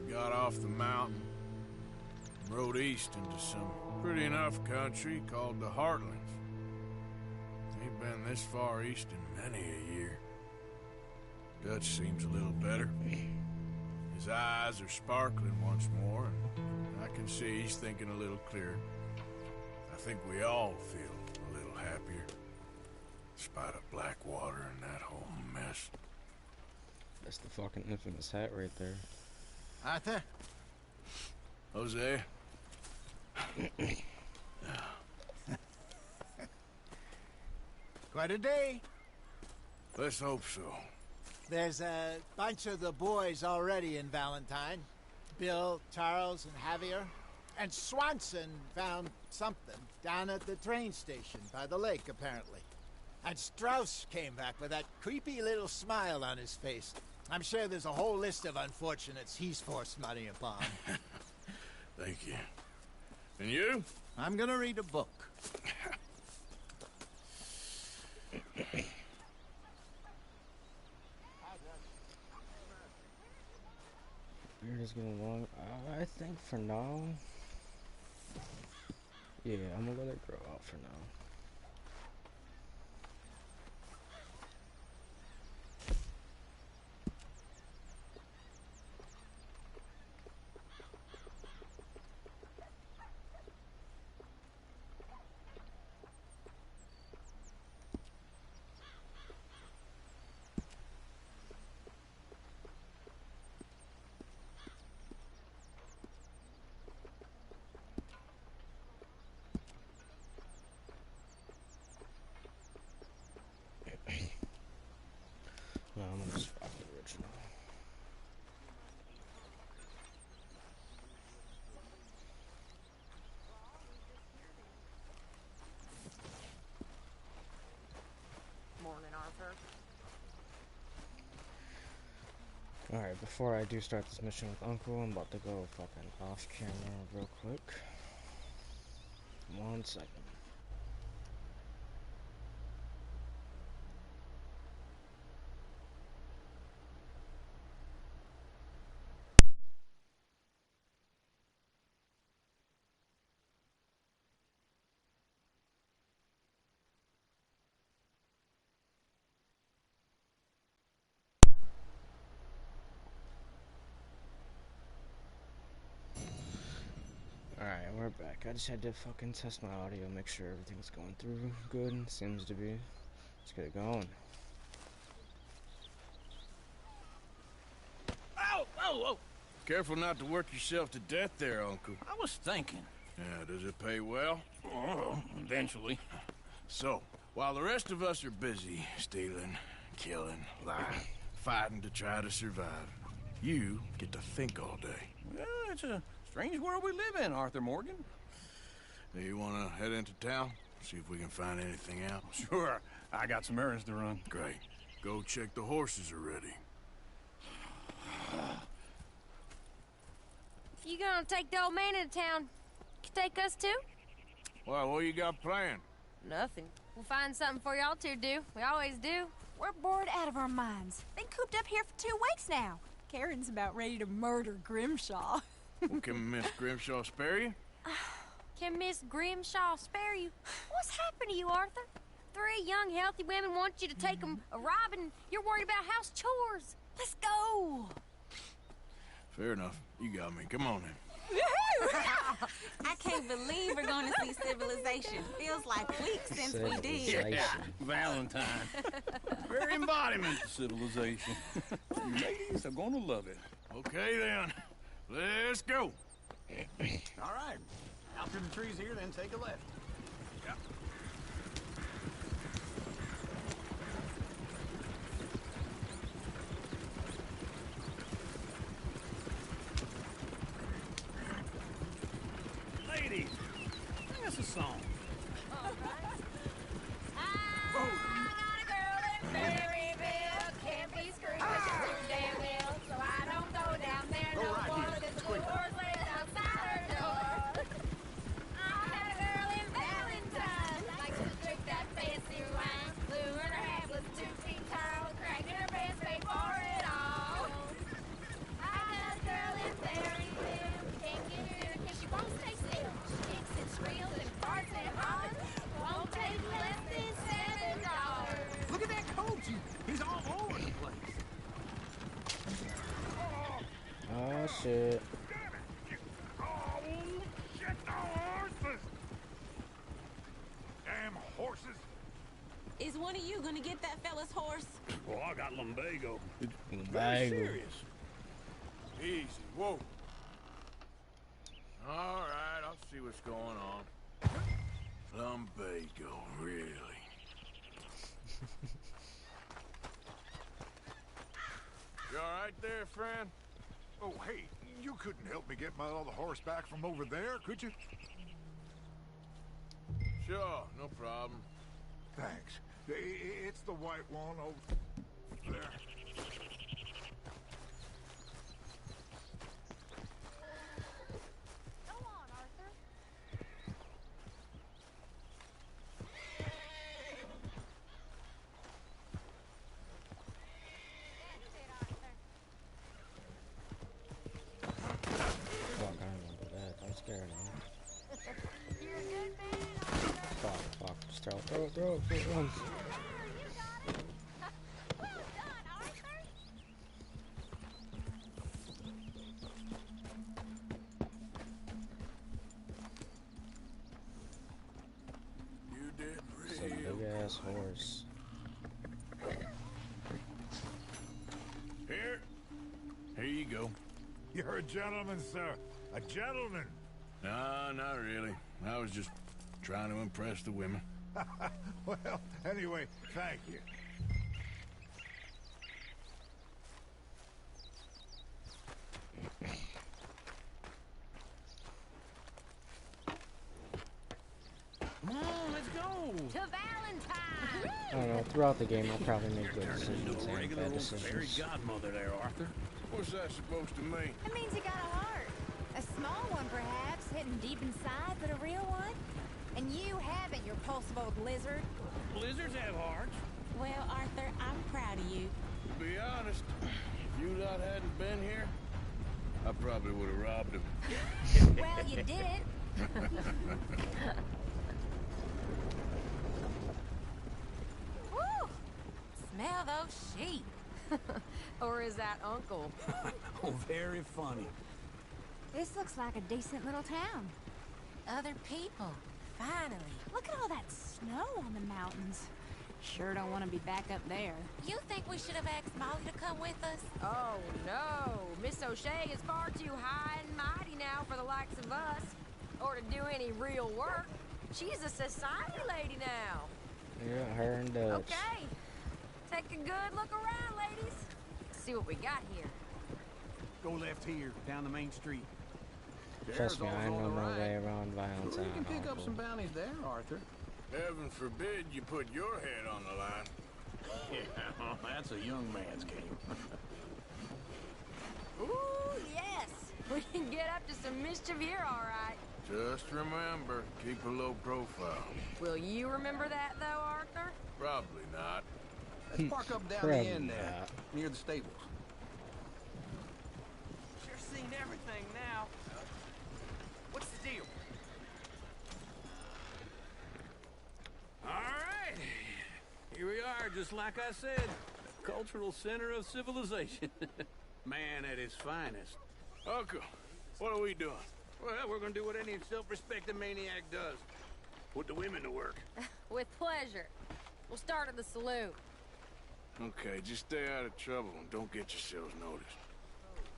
Got off the mountain, rode east into some pretty enough country called the Heartlands. Ain't been this far east in many a year. Dutch seems a little better. His eyes are sparkling once more, and I can see he's thinking a little clearer. I think we all feel a little happier, in spite of Blackwater and that whole mess. That's the fucking infamous hat right there. Arthur? Jose? Quite a day. Let's hope so. There's a bunch of the boys already in Valentine. Bill, Charles, and Javier. And Swanson found something down at the train station by the lake, apparently. And Strauss came back with that creepy little smile on his face. I'm sure there's a whole list of unfortunates he's forced money upon. Thank you. And you? I'm gonna read a book. Beard is getting long. I think for now. Yeah, I'm gonna let it grow out for now. No, I'm gonna just rock the original. Morning, Arthur. Alright, before I do start this mission with Uncle, I'm about to go fucking off camera real quick. 1 second. Alright, we're back. I just had to fucking test my audio, make sure everything's going through good. Seems to be. Let's get it going. Ow! Whoa, whoa! Careful not to work yourself to death there, Uncle. I was thinking. Yeah, does it pay well? Oh, eventually. So, while the rest of us are busy stealing, killing, lying, fighting to try to survive, you get to think all day. Well, it's a strange world we live in, Arthur Morgan. Do you want to head into town? See if we can find anything out? Sure. I got some errands to run. Great. Go check the horses are ready. gonna take the old man into town. Can take us too? Well, what you got planned? Nothing. We'll find something for y'all to do. We always do. We're bored out of our minds. Been cooped up here for 2 weeks now. Karen's about ready to murder Grimshaw. Well, can Miss Grimshaw spare you? Can Miss Grimshaw spare you? What's happened to you, Arthur? 3 young, healthy women want you to take them a robbing. You're worried about house chores. Let's go. Fair enough. You got me. Come on then. I can't believe we're going to see civilization. Feels like weeks since we did. Yeah, Valentine. Very embodiment of civilization. You ladies are gonna love it. Okay then. Let's go. All right. Out through the trees here, then take a left. Yep. Ladies, sing us a song. He's all over the place. Oh, shit. Oh, shit, the horses! Damn horses! Is one of you gonna get that fella's horse? Well, I got lumbago. It's Lumbago. very serious. Easy. Whoa. All right, I'll see what's going on. Lumbago, really? You all right there, friend? Oh, hey, you couldn't help me get my other horse back from over there, could you? Sure, no problem. Thanks. It's the white one over there. Go on, Arthur. Fuck, I don't want to do that. I'm scared now. You're a good man, Arthur. Fuck. Just throw it once. You got it. Well done, Arthur. You did It's a real big ass horse. Here you go. You're a gentleman, sir. A gentleman. No, not really. I was just trying to impress the women. Well, anyway, thank you. Come on, let's go. To Valentine. I don't know, throughout the game I'll probably make good decisions No and regular bad old fairy decisions. godmother there, Arthur. What's that supposed to mean? It means you got a heart. A small one, perhaps, hidden deep inside, but a real one. And you haven't, you repulsive old lizard. Blizzards have hearts. Well, Arthur, I'm proud of you. To be honest, if you lot hadn't been here, I probably would have robbed him. Well, you didn't. Woo! Smell those sheep. Or is that Uncle? Oh, very funny. This looks like a decent little town. Other people, finally. Look at all that snow on the mountains. Sure don't want to be back up there. You think we should have asked Molly to come with us? Oh, no. Miss O'Shea is far too high and mighty now for the likes of us. Or to do any real work. She's a society lady now. Yeah, her and Dutch. Okay. Take a good look around, ladies. See what we got here. Go left here, down the main street. Trust me, There's I all know on the no right. way around Valentine. Sure, you can pick up Uncle. some bounties there, Arthur. Heaven forbid you put your head on the line. Yeah, that's a young man's game. Ooh, yes. We can get up up to some mischief, you're all right. Just remember, keep a low profile. Will you remember that, though, Arthur? Probably not. Let's park up down the end there, near the stables. Sure seen everything now. What's the deal? All right. Here we are, just like I said. The cultural center of civilization. Man at his finest. Uncle, what are we doing? Well, we're gonna do what any self-respecting maniac does. Put the women to work. With pleasure. We'll start at the saloon. Okay, just stay out of trouble and don't get yourselves noticed.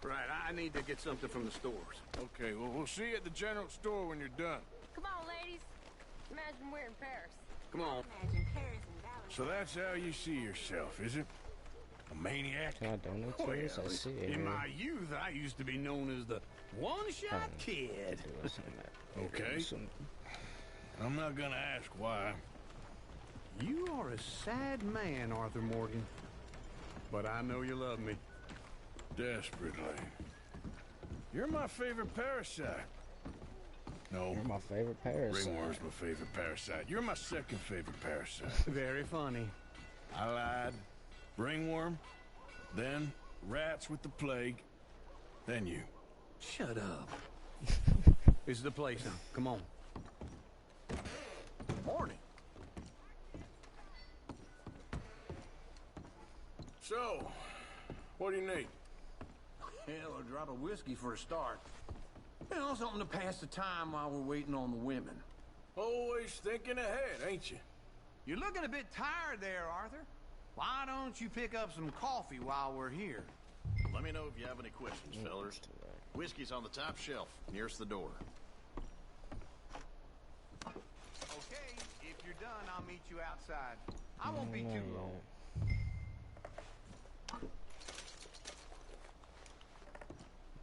Right, I need to get something from the stores. Okay, well, we'll see you at the general store when you're done. Come on, ladies. Imagine we're in Paris. Come on. Imagine Paris and Dallas. So that's how you see yourself, is it? A maniac? Can I donate to this? I see it. In my youth, I used to be known as the one-shot kid. Okay. I'm not gonna ask why. You are a sad man, Arthur Morgan. But I know you love me. Desperately. You're my favorite parasite. No. You're my favorite parasite. Ringworm's my favorite parasite. You're my second favorite parasite. Very funny. I lied. Ringworm, then rats with the plague, then you. Shut up. This is the place now. Come on. Morning. So, what do you need? Hell, a drop of whiskey for a start. You know, something to pass the time while we're waiting on the women. Always thinking ahead, ain't you? You're looking a bit tired there, Arthur. Why don't you pick up some coffee while we're here? Let me know if you have any questions, fellers. Whiskey's on the top shelf, nearest the door. Okay, if you're done, I'll meet you outside. I won't be too long.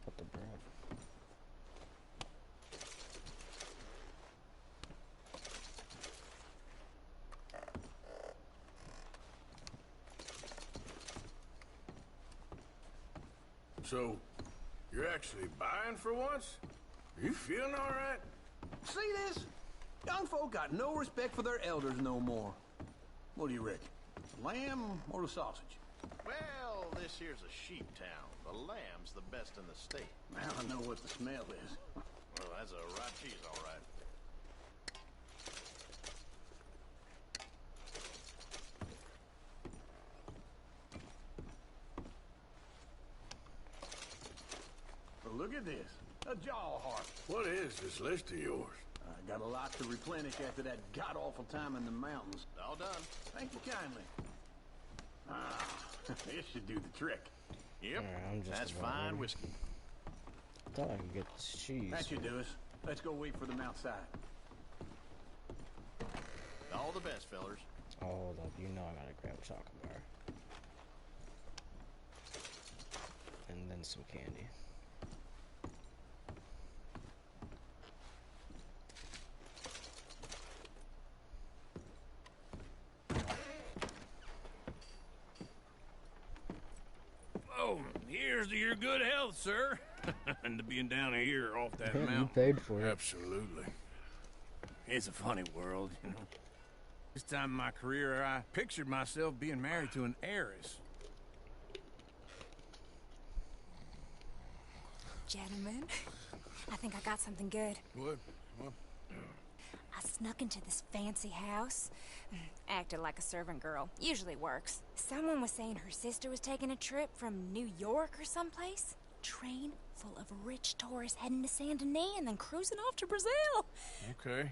Put the bread. So, you're actually buying for once? Are you feeling all right? See this? Young folk got no respect for their elders no more. What do you reckon? Lamb or the sausage? Well, this here's a sheep town. The lamb's the best in the state. Now I know what the smell is. Well, that's a rye cheese, all right. But look at this. A jaw heart. What is this list of yours? I got a lot to replenish after that god-awful time in the mountains. All done. Thank you kindly. Ah, this should do the trick. Yep, that's about fine ready. whiskey. Thought I could get this cheese. That should do us. Let's go wait for them outside. All the best, fellers. Hold up, you know I gotta grab a chocolate bar. And then some candy. Oh, here's to your good health, sir. And to being down here off that mountain. You paid for it. Absolutely. It's a funny world, you know. This time in my career, I pictured myself being married to an heiress. Gentlemen, I think I got something good. What? I snuck into this fancy house. Acted like a servant girl. Usually works. Someone was saying her sister was taking a trip from New York or someplace. Train full of rich tourists heading to Saint Denis and then cruising off to Brazil. Okay.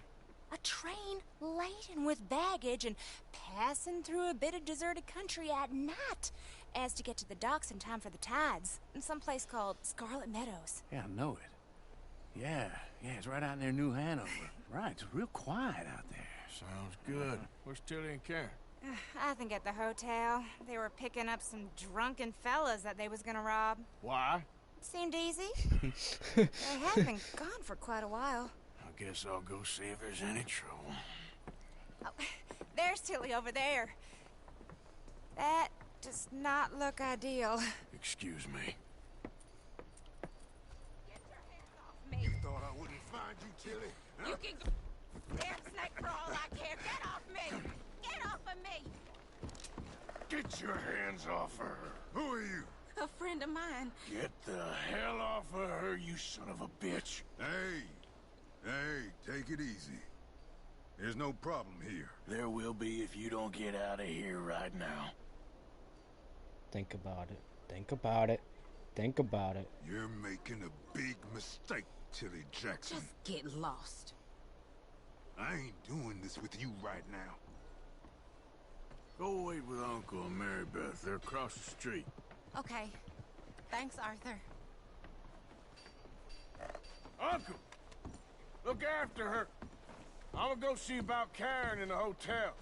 A train laden with baggage and passing through a bit of deserted country at night as to get to the docks in time for the tides in some place called Scarlet Meadows. Yeah, I know it. Yeah, it's right out near New Hanover. Right, it's real quiet out there. Sounds good. Where's Tilly and Karen? I think at the hotel. They were picking up some drunken fellas that they was gonna rob. Why? Seemed easy. They had been gone for quite a while. I guess I'll go see if there's any trouble. Oh, there's Tilly over there. That does not look ideal. Excuse me. Get your hands off You can go damn snake for all I care. Get off me! Get off of me! Get your hands off her. Who are you? A friend of mine. Get the hell off of her, you son of a bitch. Hey, take it easy. There's no problem here. There will be if you don't get out of here right now. Think about it. Think about it. Think about it. You're making a big mistake, Tilly Jackson. Just get lost. I ain't doing this with you right now. Go wait with Uncle and Mary Beth. They're across the street. Okay. Thanks, Arthur. Uncle! Look after her. I'm gonna go see about Karen in the hotel.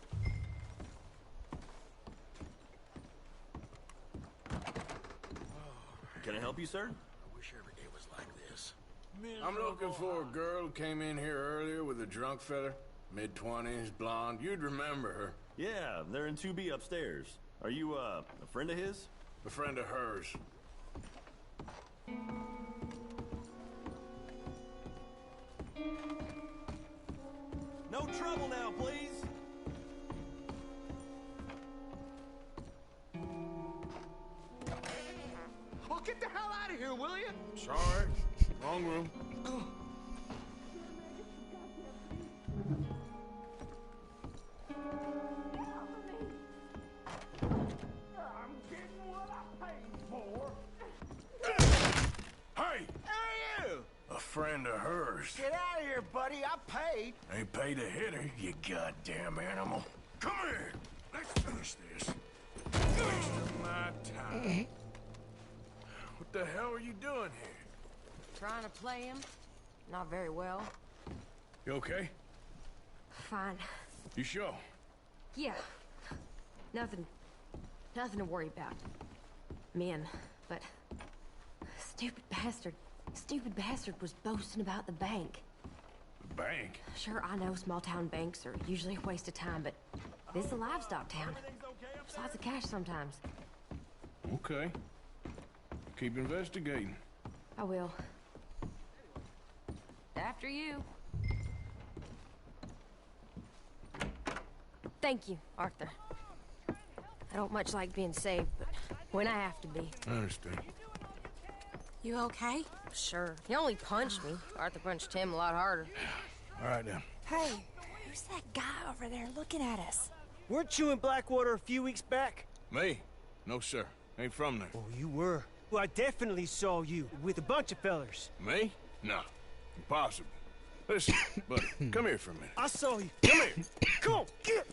Can I help you, sir? I wish every day was like this. I'm looking for a girl who came in here earlier with a drunk fella. Mid-20s, blonde. You'd remember her. Yeah, they're in 2B upstairs. Are you, a friend of his? A friend of hers. No trouble now, please. Oh, get the hell out of here, will you? Sorry. Wrong room. Hey! Who are you? A friend of hers. Get out of here, buddy. I paid. Ain't paid to hit her, you goddamn animal. Come here. Let's finish this. Wasting my time. What the hell are you doing here? Trying to play him. Not very well. You okay? Fine. You sure? Yeah. Nothing to worry about. Men, but stupid bastard was boasting about the bank. The bank? Sure, I know small town banks are usually a waste of time, but this is a livestock town. There's lots of cash sometimes. Okay. Keep investigating. I will. After you. Thank you, Arthur. I don't much like being saved, but when I have to be. I understand. You okay? Sure. He only punched me. Arthur punched him a lot harder. All right, then. Hey, who's that guy over there looking at us? Weren't you in Blackwater a few weeks back? Me? No, sir. Ain't from there. Oh, you were. Well, I definitely saw you with a bunch of fellers. Me? No. Impossible. Listen, buddy, come here for a minute. I saw you. Come here. Come on, get!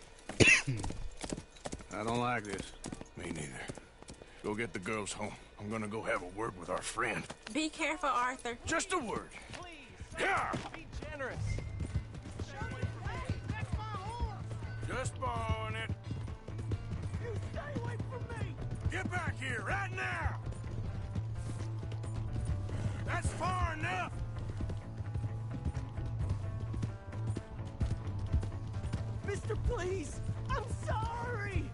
I don't like this. Me neither. Go get the girls home. I'm gonna go have a word with our friend. Be careful, Arthur. Just a word. Please. Yeah! Be generous. Just borrowing it. You stay away from me! Get back here right now! That's far enough! Mister, please! I'm sorry!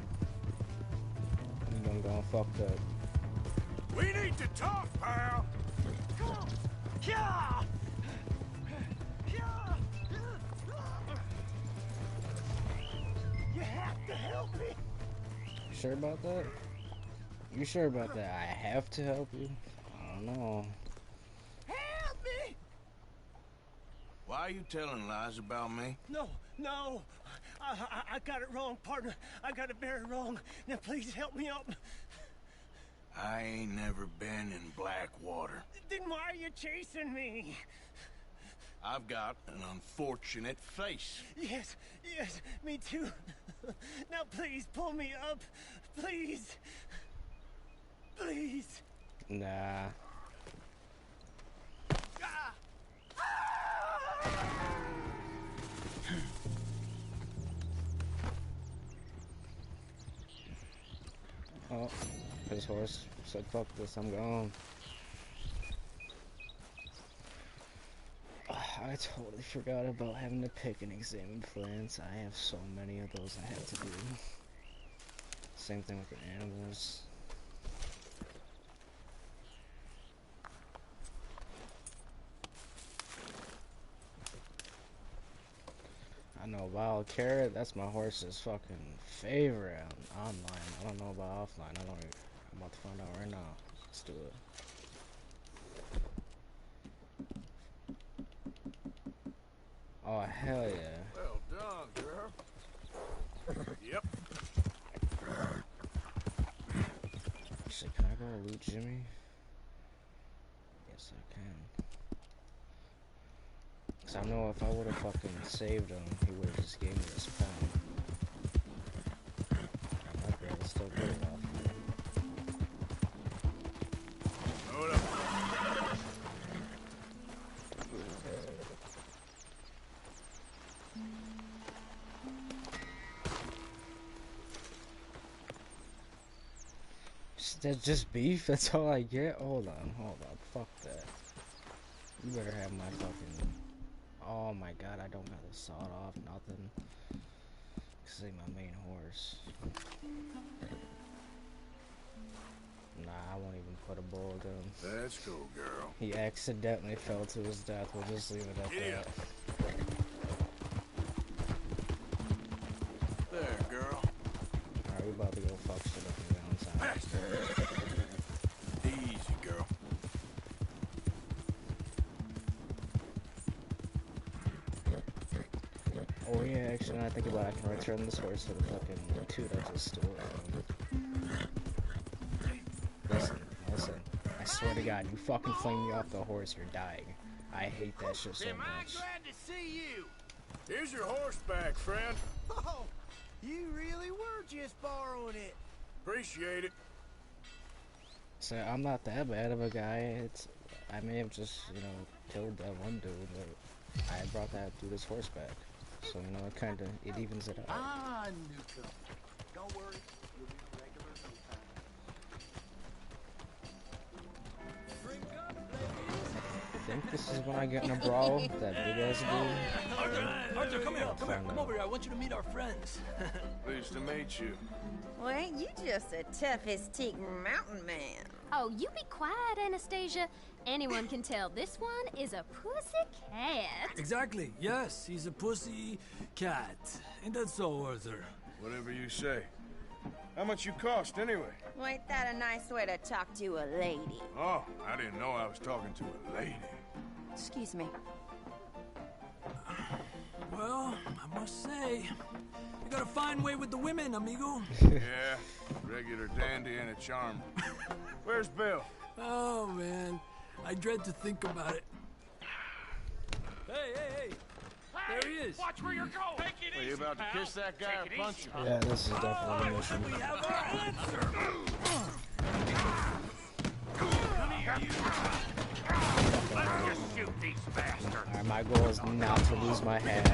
You done gone fucked up. We need to talk, pal! Come on! Yeah! You have to help me! You sure about that? You sure about that? I have to help you? I don't know. Help me! Why are you telling lies about me? No. I got it wrong, partner. I got it very wrong. Now please help me up. I ain't never been in Blackwater. Then why are you chasing me? I've got an unfortunate face. Yes, me too. Now please pull me up. Please. Please. Nah. Oh, his horse said, fuck this, I'm gone. I totally forgot about having to pick and examine plants. I have so many of those I have to do. Same thing with the animals. know, Wild Carrot, that's my horse's fucking favorite online. I don't know about offline. I'm about to find out right now. Let's do it. Oh, hell yeah. Well done, girl. Yep. Actually, can I go loot Jimmy? Yes, I can. Cause I know if I would have fucking saved him, he would have just gave me this pen. I might be able to still get it off. Hold up. That's just beef? That's all I get? Hold on. Fuck that. You better have my fucking... Oh my god, I don't got a sawed off, nothing. Cause ain't my main horse. Nah, I won't even put a bullet in. Let's go, girl. He accidentally fell to his death. We'll just leave it at that. There, girl. Alright, we about to go fuck shit up and down south. Easy, girl. Oh yeah, actually, now I think about it, I can return this horse to the fucking dude I just stole it from. Listen. I swear to God, you fucking flame me off the horse, you're dying. I hate that shit so much. Glad to see you. Here's your horse back, friend. Oh, you really were just borrowing it. Appreciate it. So I'm not that bad of a guy. I may have just, you know, killed that one dude, but I brought that dude's horse back. So, you know, it evens it out. Ah, Newcomb. Don't worry, you'll be regular I think this is when I get in a brawl with that big ass dude. Arthur, come here. Come over here. I want you to meet our friends. Pleased to meet you. Well, ain't you just a tough as teak mountain man? Oh, you be quiet, Anastasia. Anyone can tell this one is a pussy cat. Exactly. Yes, he's a pussy cat. Ain't that so, Arthur? Whatever you say. How much you cost, anyway? Well, ain't that a nice way to talk to a lady? Oh, I didn't know I was talking to a lady. Excuse me. Well, I must say, you got a fine way with the women, amigo. Yeah, regular dandy and a charmer. Where's Bill? Oh, man. I dread to think about it. Hey! There he is. Watch where you're going. Take it Are you about to kiss that guy or punch him? Yeah, this is definitely a mission. We have our answer. Come here, you. Let's just shoot these bastards. Alright, my goal is not to lose my head.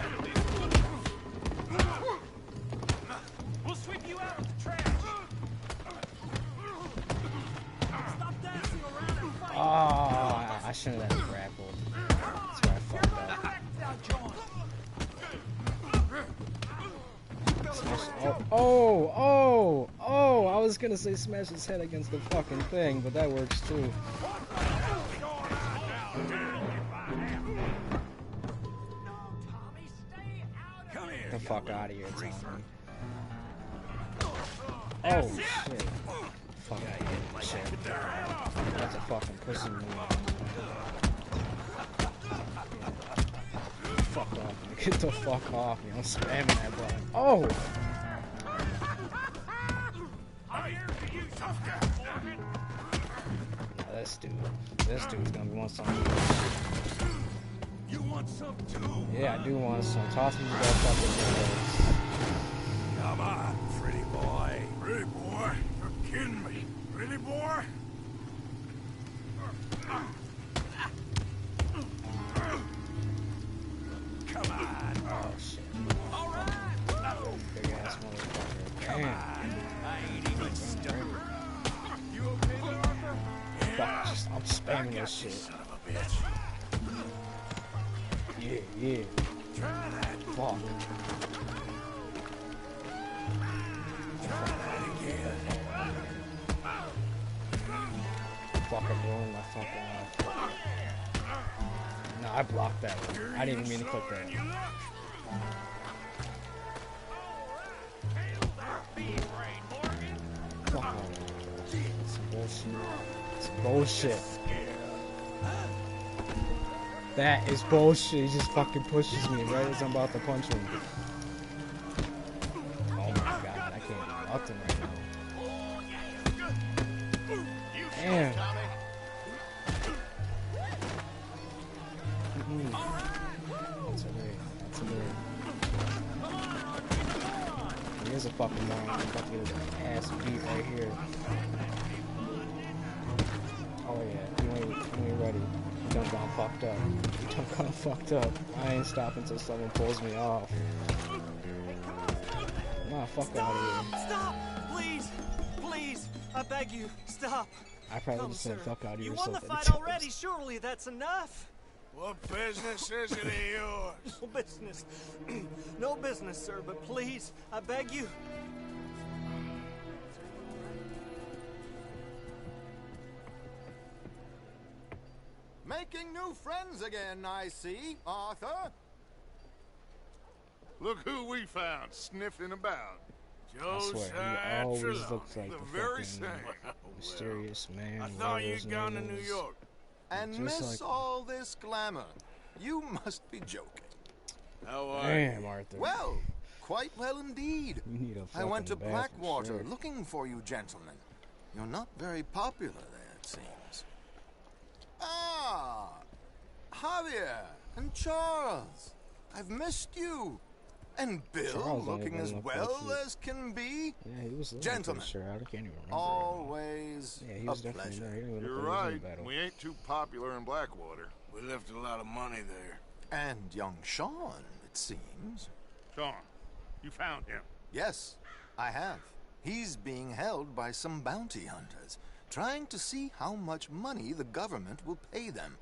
We'll sweep you out of the trash. Stop dancing around and fight. Oh, I shouldn't have grappled. That's where I fucked up. Oh, I was gonna say smash his head against the fucking thing, but that works too. Get the fuck out of here, Tommy. Oh, shit. Fuck out of here, shit. That's a fucking pussy move. Fuck off, man. Get the fuck off me. I'm spamming that button. Oh! Now this dude's gonna be wanting something. You want some too? Yeah, I do want some. Toss me that fucking windows. Come on, pretty boy. Pretty boy? You're kidding me. Pretty boy? Come on. Oh, shit. All right. Big ass motherfucker. Come on. I ain't even stuck. You okay there, Arthur? Fuck, I'm spamming this shit. Son of a bitch. Yeah. Try that. Fuck. Try that again. Fuck, I ruined my fucking life. No, I blocked that one. I didn't even mean to click that. Wow. Some bullshit. Some bullshit. That is bullshit. He just fucking pushes me right as I'm about to punch him. Oh my god, I can't do nothing right now. Damn. That's a raid. That's a raid. He is a fucking moron. I'm about to get his ass beat right here. Oh yeah, you ain't ready. You done gone fucked up. You done gone fucked up. I ain't stopping until someone pulls me off. Nah, fuck out of here. Stop! Please! Please! I beg you, stop! I probably just said fuck out of here. You won the fight already, surely that's enough! What business is it of yours? No business. No business, sir, but please, I beg you. Making new friends again, I see, Arthur. Look who we found sniffing about. I swear, he always looks like the very mysterious man. I thought you'd gone to New York. And miss all this glamour. You must be joking. How are Damn, Arthur. Well, quite well indeed. You need a I went to fucking Blackwater bathroom, looking for you gentlemen. You're not very popular there, it seems. Ah, Javier and Charles. I've missed you. And Bill, Charles looking as well like as can be. Yeah, he was Gentlemen, sure. I can't even remember. Always yeah, he was a definitely pleasure. there. He didn't even You're look like he was in right. battle. We ain't too popular in Blackwater. We left a lot of money there. And young Sean, it seems. Sean, you found him. Yes, I have. He's being held by some bounty hunters, trying to see how much money the government will pay them.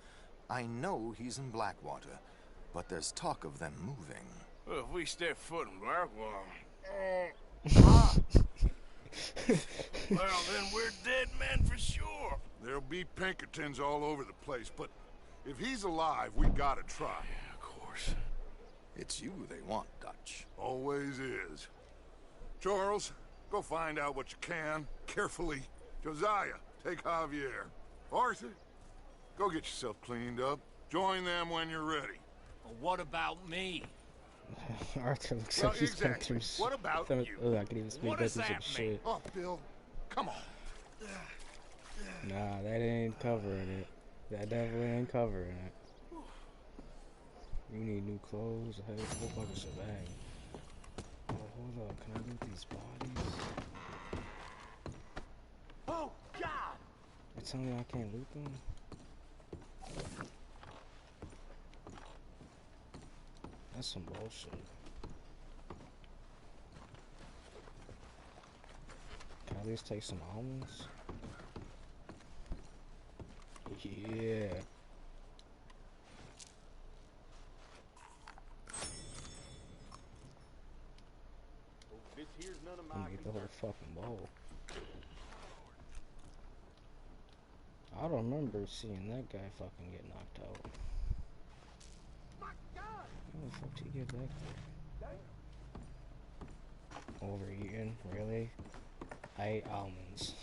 I know he's in Blackwater, but there's talk of them moving. Well, if we step foot in Blackwater... well, then we're dead men for sure. There'll be Pinkertons all over the place, but if he's alive, we gotta try. Yeah, of course. It's you they want, Dutch. Always is. Charles, go find out what you can, carefully. Josiah, take Javier. Arthur, go get yourself cleaned up. Join them when you're ready. Well, what about me? Arthur looks like he's been through What about you? Oh, I can even speak that some shit. Oh, Bill, come on. Nah, that ain't covering it. That definitely ain't covering it. You need new clothes, a whole fucking shebang. Oh, hold up, can I loot these bodies? Oh, God! You tell me I can't loot them? That's some bullshit. Can I at least take some almonds? Yeah. I'm gonna eat the whole fucking bowl. I don't remember seeing that guy fucking get knocked out. How the fuck did he get back there? Overeating? Really? I ate almonds.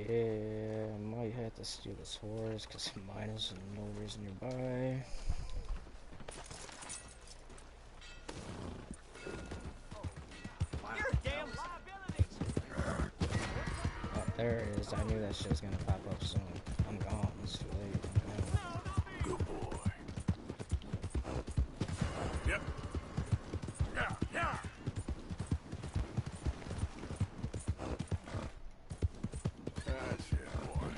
Yeah, I might have to steal this horse because mine is no reason nearby. Oh, there it is. I knew that shit was gonna pop up soon. I'm gone. It's too late. I'm gone. Good boy. Yep. Yeah, yeah. That's it, boy.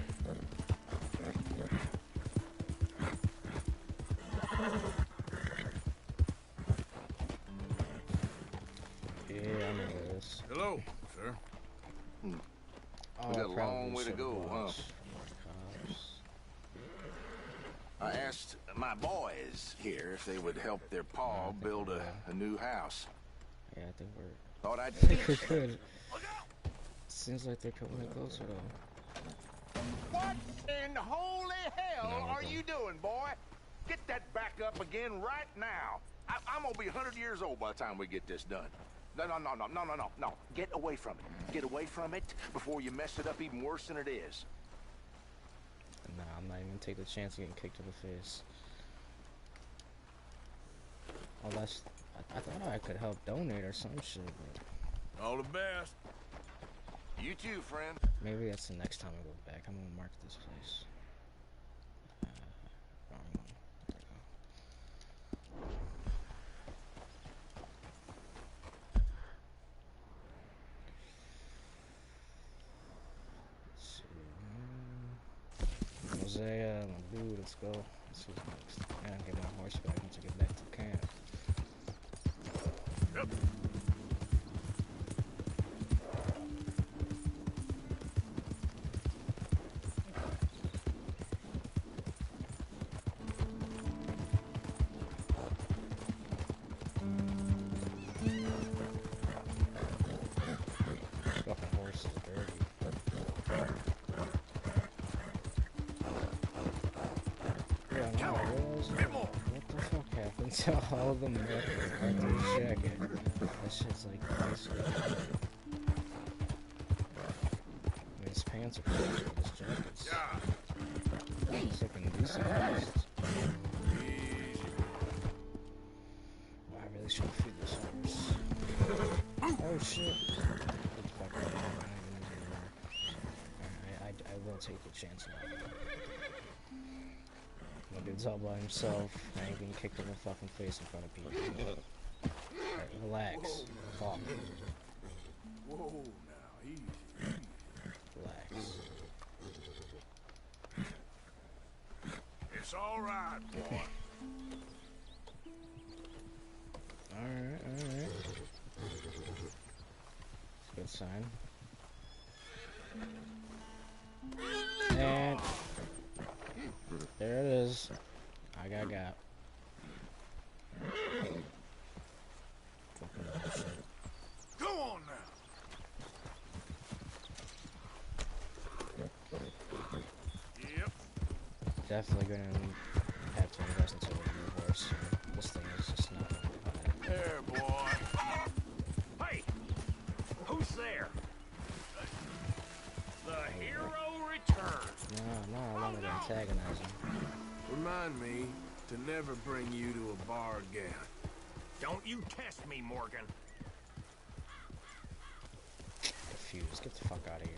Yeah, I know this. Hello, sir. Oh, We got a probably long way to some go, huh? cops. I asked my boys here if they would help their pa build a new house. Yeah, I think we're. Thought I'd I think we're good. Seems like they're coming closer though. What in holy hell No, are okay. you doing, boy? Get that back up again right now. I'm gonna be 100 years old by the time we get this done. No. Get away from it. Get away from it before you mess it up even worse than it is. Nah, I'm not even gonna take the chance of getting kicked in the face. Oh, that's... I thought I could help donate or some shit, but... All the best. You too, friend. Maybe that's the next time I go back. I'm gonna mark this place. Wrong one. There we go. Let's see. Hosea, my dude, let's go. Let's see what's next. I gotta get my horse back once I get back to camp. Yep. Fucking horse is dirty. Yeah, no, I realized what the fuck happened to all of them after his jacket? That shit's like basically. I mean, his pants are pretty, but his jacket's. It's looking decent. I really should feed this horse. Oh shit. Fuck, I'm not even using anymore. I will take the chance now. My dude's all by himself. I ain't getting kicked in the fucking face in front of people. Alright, relax. Fuck. Whoa, now, easy. Relax. It's all right, boy. Alright. Good sign. And there it is. I got. Fucking bullshit. Go on now. Yep. Definitely gonna have to invest into a new horse. This thing is just not gonna be There, boy. Hey! Who's there? The hero returns. No, I wanted to antagonize him. Remind me to never bring you to a bar again. Don't you test me, Morgan. Confused. Get the fuck out of here.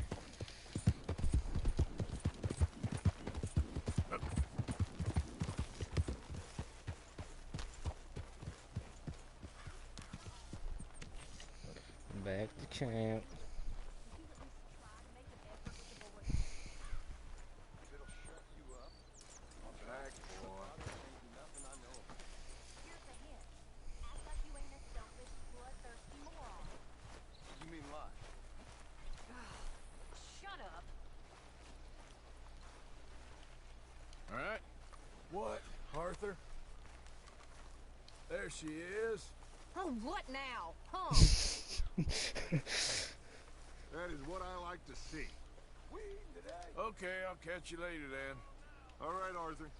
Back to camp. Shut up. All right. What, Arthur? There she is. Oh, what now? Huh? That is what I like to see. Okay, I'll catch you later then. All right, Arthur.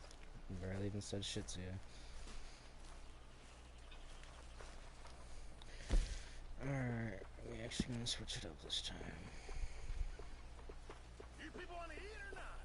Barely even said shit to you. Alright, we actually gonna switch it up this time. You people want to eat or not?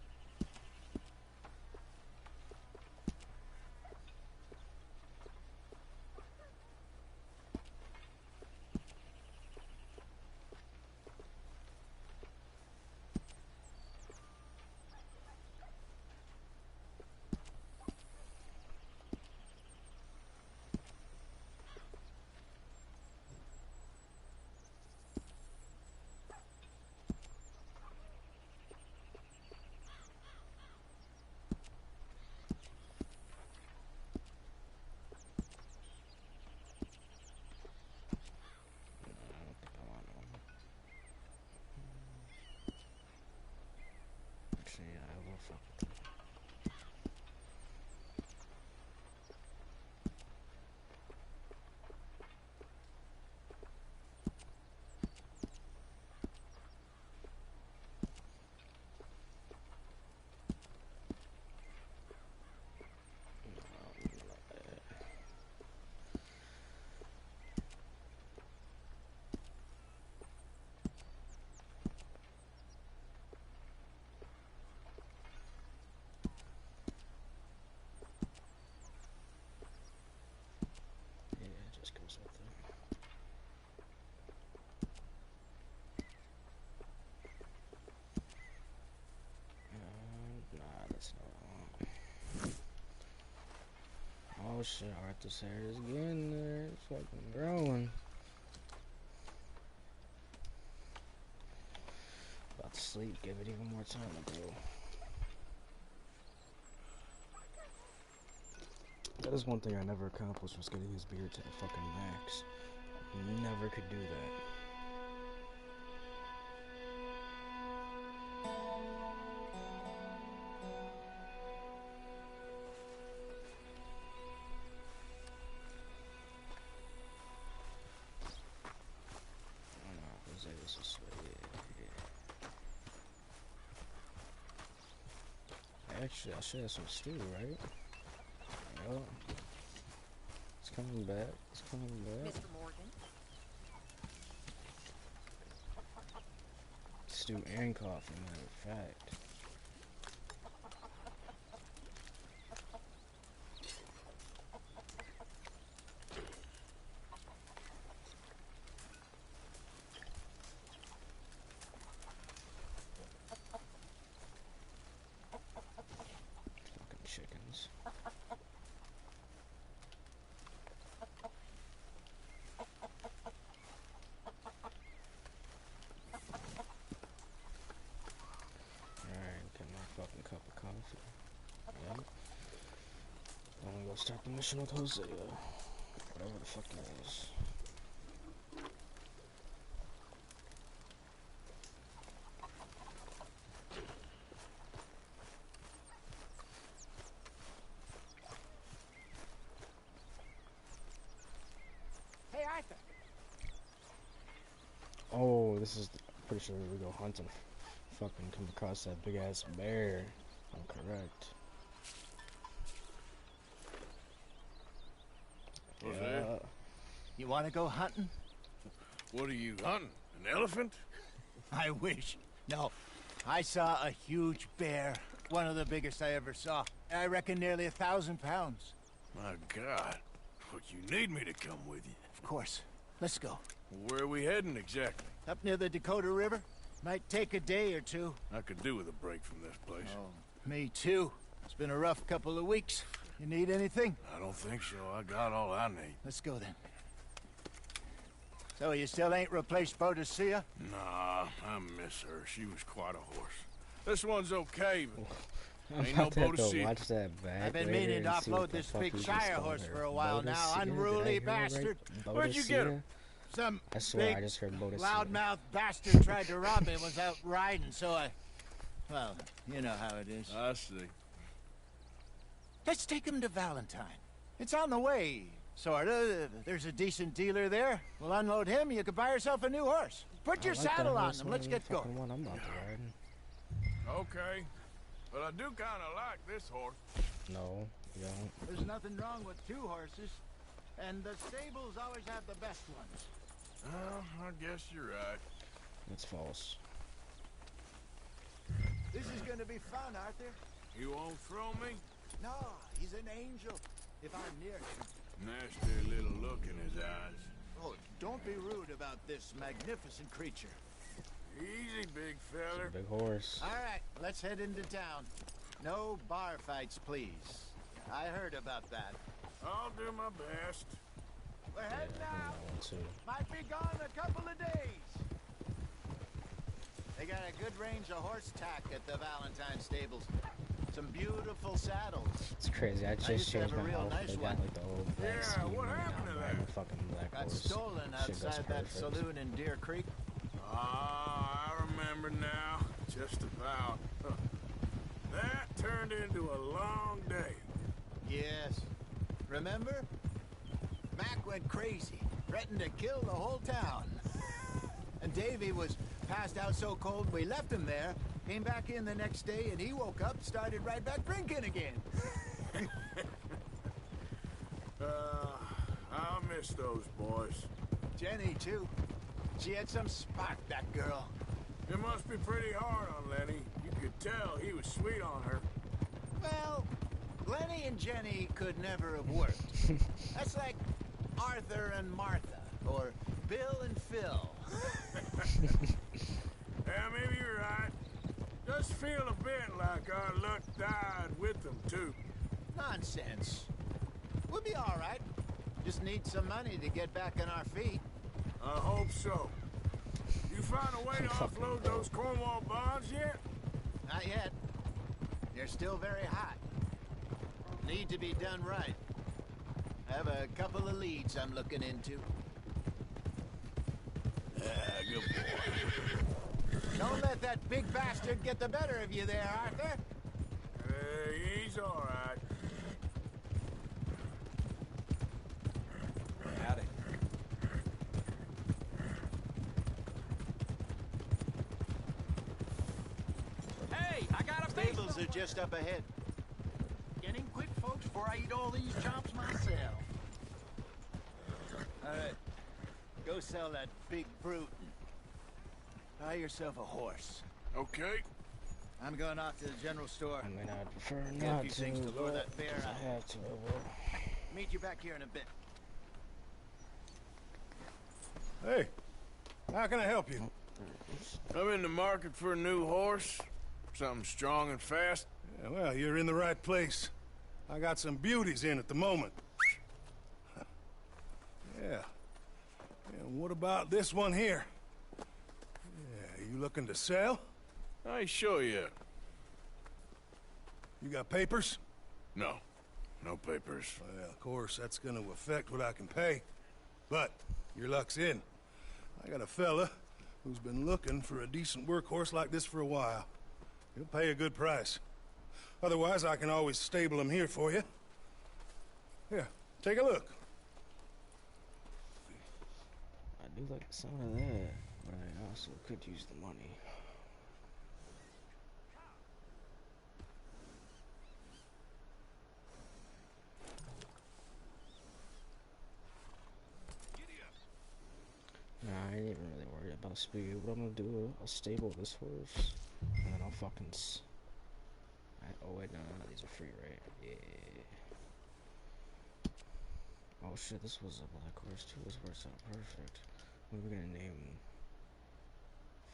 shit, Arthur's hair is getting there. It's fucking growing. About to sleep, give it even more time to grow. That is one thing I never accomplished, was getting his beard to the fucking max. Never could do that. Actually, I should have some stew, right? Yep. It's coming back. It's coming back. Mr. Morgan. Stew and coffee, matter of fact. Chickens. Alright, get my fucking cup of coffee. Yep. I'm gonna go start the mission with Hosea. Whatever the fuck it is. Oh, this is, pretty sure we go hunting. Fucking come across that big ass bear. I'm correct. Yeah. You want to go hunting? What are you hunting? An elephant? I wish. No. I saw a huge bear. One of the biggest I ever saw. I reckon nearly 1,000 pounds. My God. What, you need me to come with you? Of course. Let's go. Where are we heading exactly? Up near the Dakota River. Might take a day or two. I could do with a break from this place. Oh, me too. It's been a rough couple of weeks. You need anything? I don't think so. I got all I need. Let's go then. So you still ain't replaced Boadicea? Nah, I miss her. She was quite a horse. This one's okay, but I'm ain't no about to have to Boadicea. watch that back. I've been meaning to offload this big Shire horse for a while now. Unruly bastard. Where'd you get him? Some I swear big, I just heard Boadicea. loudmouth bastard tried to rob me and was out riding, so I... Well, you know how it is. I see. Let's take him to Valentine. It's on the way, sorta. There's a decent dealer there. We'll unload him, you could buy yourself a new horse. Put your saddle on him, let's get going. One I'm about to ride. Okay. But I do kind of like this horse. No, you don't. There's nothing wrong with two horses, and the stables always have the best ones. Well, I guess you're right. That's false. This is gonna be fun, Arthur. You won't throw me? No, he's an angel. If I'm near him. Nasty little look in his eyes. Oh, don't be rude about this magnificent creature. Easy, big feller. Big horse. All right, let's head into town. No bar fights, please. I heard about that. I'll do my best. We're heading out. Too. Might be gone a couple of days. They got a good range of horse tack at the Valentine stables. Some beautiful saddles. It's crazy. I just changed my outfit. They got like the old black Yeah, scheme what and happened to I'm riding a fucking black Got horse. stolen Shit goes outside that perfect. saloon in Deer Creek. Ah, I remember now. Just about. Huh. That turned into a long day. Yes. Remember? Mac went crazy, threatened to kill the whole town. And Davy was passed out so cold we left him there, came back in the next day, and he woke up, started right back drinking again. I'll miss those boys. Jenny, too. She had some spark, that girl. It must be pretty hard on Lenny. You could tell he was sweet on her. Well, Lenny and Jenny could never have worked. That's like Arthur and Martha, or Bill and Phil. Yeah, maybe you're right. Does feel a bit like our luck died with them, too. Nonsense. We're be all right. Just need some money to get back on our feet. I hope so. You find a way to offload those Cornwall bonds yet? Not yet. They're still very hot. Need to be done right. I have a couple of leads I'm looking into. Good boy. Don't let that big bastard get the better of you there, Arthur. He's all right. Howdy. Hey, I got a Stables are just up ahead. Get in quick, folks, before I eat all these chops myself. All right. Go sell that big brute. Buy yourself a horse. Okay. I'm going off to the general store. I mean, I'd prefer Get a not few to, things to lure but that bear if out. I have to, I will. Meet you back here in a bit. Hey, how can I help you? I'm in the market for a new horse. Something strong and fast. Yeah, well, you're in the right place. I got some beauties in at the moment. Yeah. And what about this one here? Yeah, you looking to sell? I sure you. You got papers? No. No papers. Well, of course, that's gonna affect what I can pay. But your luck's in. I got a fella who's been looking for a decent workhorse like this for a while. He'll pay a good price. Otherwise, I can always stable him here for you. Here, take a look. I do like the sound of that, but I also could use the money. Nah, I ain't even really worried about speed. What I'm gonna do, I'll stable this horse, and then I'll fucking oh wait, no, these are free, right? Yeah. Oh shit, this was a black horse too. This works out perfect. What are we gonna name him?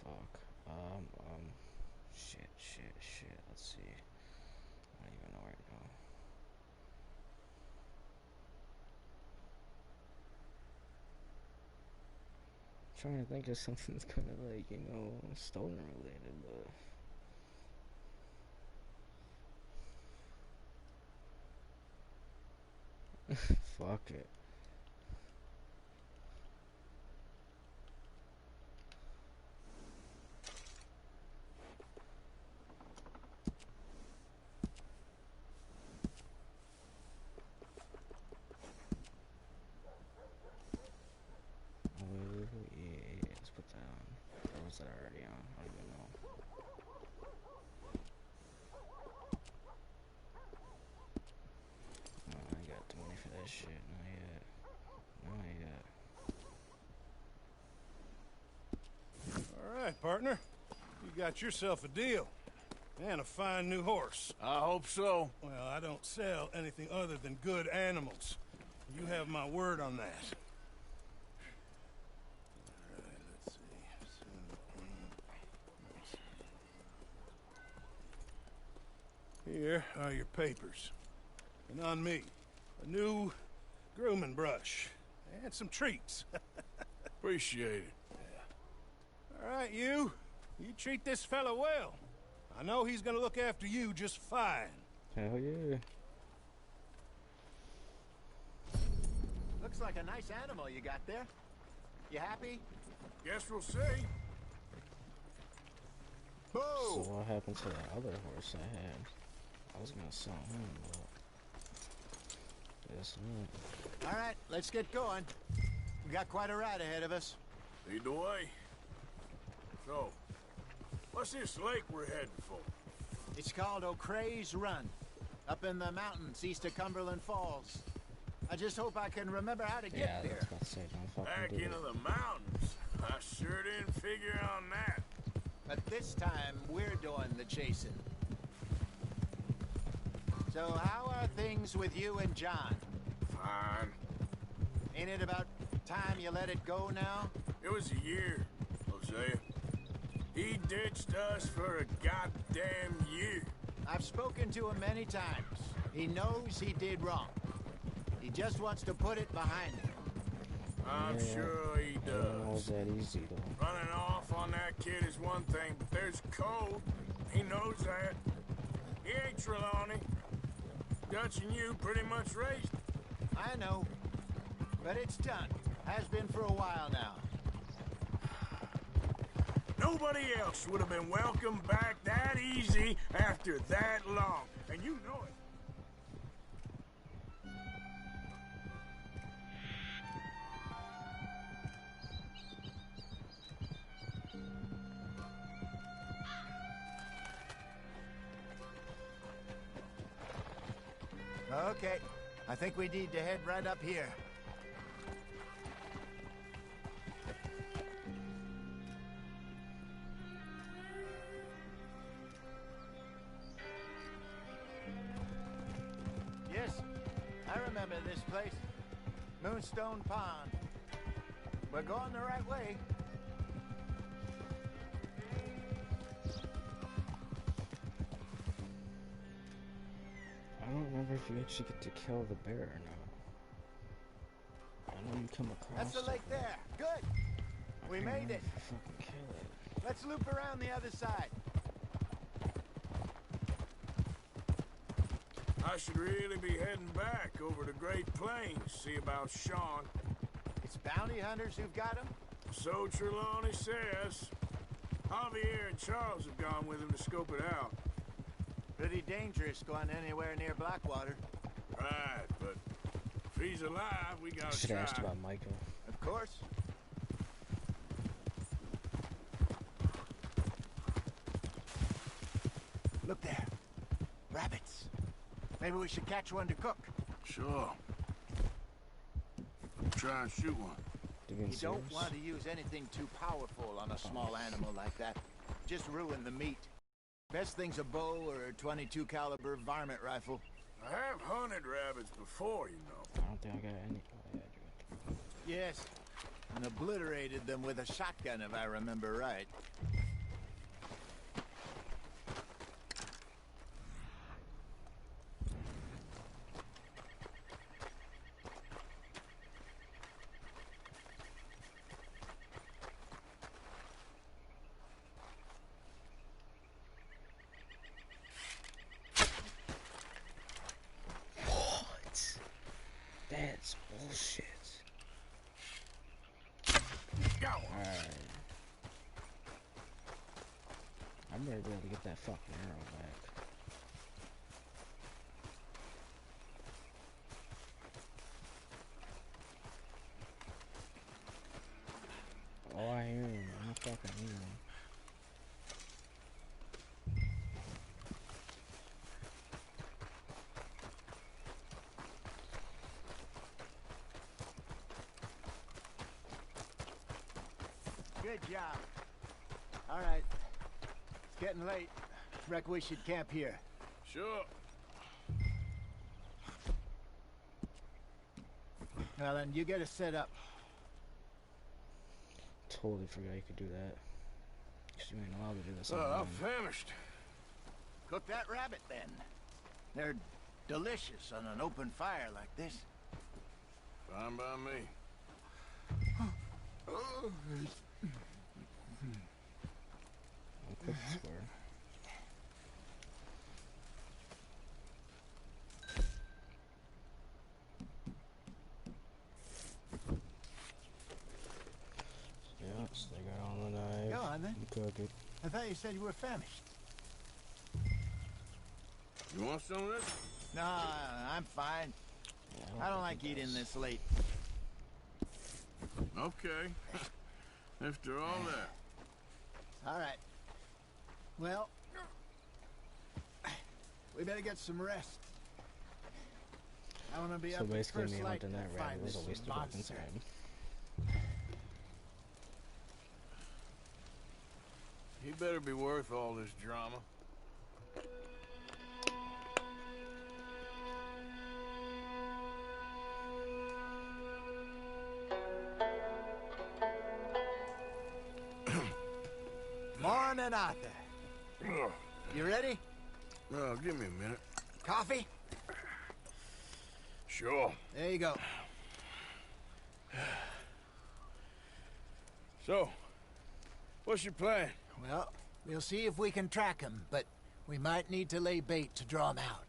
Fuck. Shit. Let's see. I don't even know right now. I'm trying to think of something that's kind of like, you know, stolen related, but. Fuck it. Yeah, let's put that on. Or was that already on? I don't even know. No, I ain't got the money for that shit. Not yet. All right, partner. You got yourself a deal. And a fine new horse. I hope so. Well, I don't sell anything other than good animals. You have my word on that. Here are your papers. And on me, a new grooming brush. And some treats. Appreciate it. Yeah. All right, you treat this fella well. I know he's gonna look after you just fine. Hell yeah. Looks like a nice animal you got there. You happy? Guess we'll see. So what happened to that other horse I had? I was gonna sell him, but guess not. All right, let's get going. We got quite a ride ahead of us. Lead the way. So, what's this lake we're heading for? It's called O'Creagh's Run, up in the mountains east of Cumberland Falls. I just hope I can remember how to get there. About to say, don't fucking Back do into it. the mountains. I sure didn't figure on that. But this time, we're doing the chasing. So how are things with you and John? Fine. Ain't it about time you let it go now? It was a year, Hosea. He ditched us for a goddamn year. I've spoken to him many times. He knows he did wrong. He just wants to put it behind him. I'm sure he does. That easy though. Running off on that kid is one thing, but there's code. He knows that. He ain't Trelawney. Dutch and you pretty much raised him. I know. But it's done. Has been for a while now. Nobody else would have been welcomed back that easy after that long. And you know it. Okay. I think we need to head right up here. Yes, I remember this place. Moonstone Pond. We're going the right way. I don't remember if you actually get to kill the bear or not. I know you come across That's the lake there. Good. We made it. Fucking kill it. Let's loop around the other side. I should really be heading back over to Great Plains, see about Sean. It's bounty hunters who've got him? So Trelawney says. Javier and Charles have gone with him to scope it out. Pretty dangerous going anywhere near Blackwater. Right, but if he's alive, we gotta Should have try. asked about Michael. Of course. Look there. Rabbits. Maybe we should catch one to cook. Sure. Try and shoot one. You don't want to use anything too powerful on a small animal like that. Just ruin the meat. Best thing's a bow or a .22 caliber varmint rifle. I have hunted rabbits before, you know. I don't think I got any. Oh, yeah, I do. Yes, and obliterated them with a shotgun if I remember right. That's bullshit. Alright. I'm ready to be able to get that fucking arrow back. Oh, I hear him. I fucking hear him. Good job. All right. It's getting late. Reckon we should camp here. Sure. Well, then you get us set up. Totally forgot you could do that. 'Cause you ain't allowed to do this. I'm famished. Cook that rabbit, then. They're delicious on an open fire like this. Fine by me. I'll cook the square. Yeah, stick it on the knife. Go on, then. Cook it. I thought you said you were famished. You want some of this? No, I'm fine. Yeah, I don't like eating this late. Okay. After all that. All right. Well, we better get some rest. I want to be So up at basically, first me light hunting to that find rabbit was a this waste of fucking monster. time. He better be worth all this drama. Morning, Arthur. You ready? Well, give me a minute. Coffee? Sure. There you go. So, what's your plan? Well, we'll see if we can track him, but we might need to lay bait to draw him out.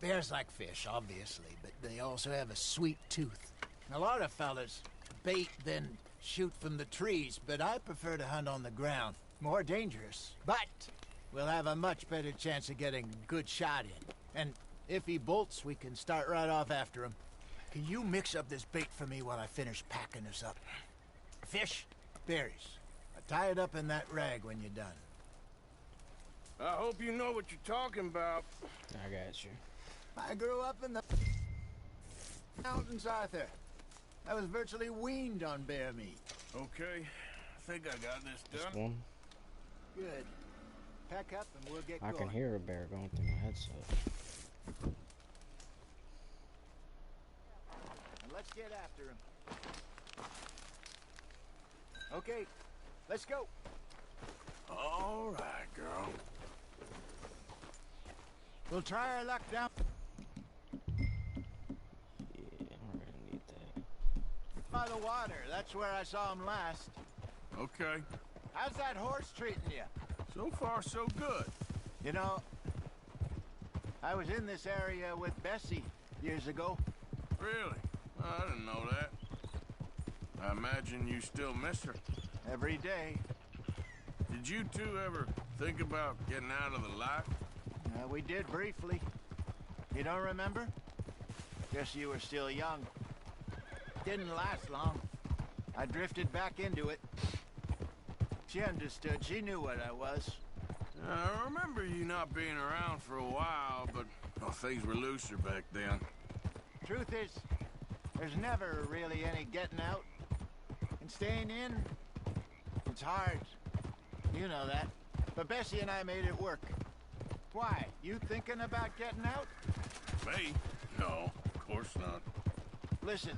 Bears like fish, obviously, but they also have a sweet tooth. A lot of fellas bait, then shoot from the trees, but I prefer to hunt on the ground. More dangerous, but we'll have a much better chance of getting a good shot in. And if he bolts, we can start right off after him. Can you mix up this bait for me while I finish packing this up? Fish, berries. Tie it up in that rag when you're done. I hope you know what you're talking about. I got you. I grew up in the mountains, Arthur. I was virtually weaned on bear meat. Okay, I think I got this done. This one. Good. Pack up and we'll get I going. can hear a bear going through my headset. And let's get after him. Okay, let's go. All right, girl. We'll try our luck down. Yeah, I really need that. By the water. That's where I saw him last. Okay. How's that horse treating you? So far, so good. You know, I was in this area with Bessie years ago. Really? I didn't know that. I imagine you still miss her. Every day. Did you two ever think about getting out of the life? We did briefly. You don't remember? Guess you were still young. Didn't last long. I drifted back into it. She understood. She knew what I was. I remember you not being around for a while, but things were looser back then. Truth is, there's never really any getting out. And staying in, it's hard. You know that. But Bessie and I made it work. Why? You thinking about getting out? Me? No, of course not. Listen,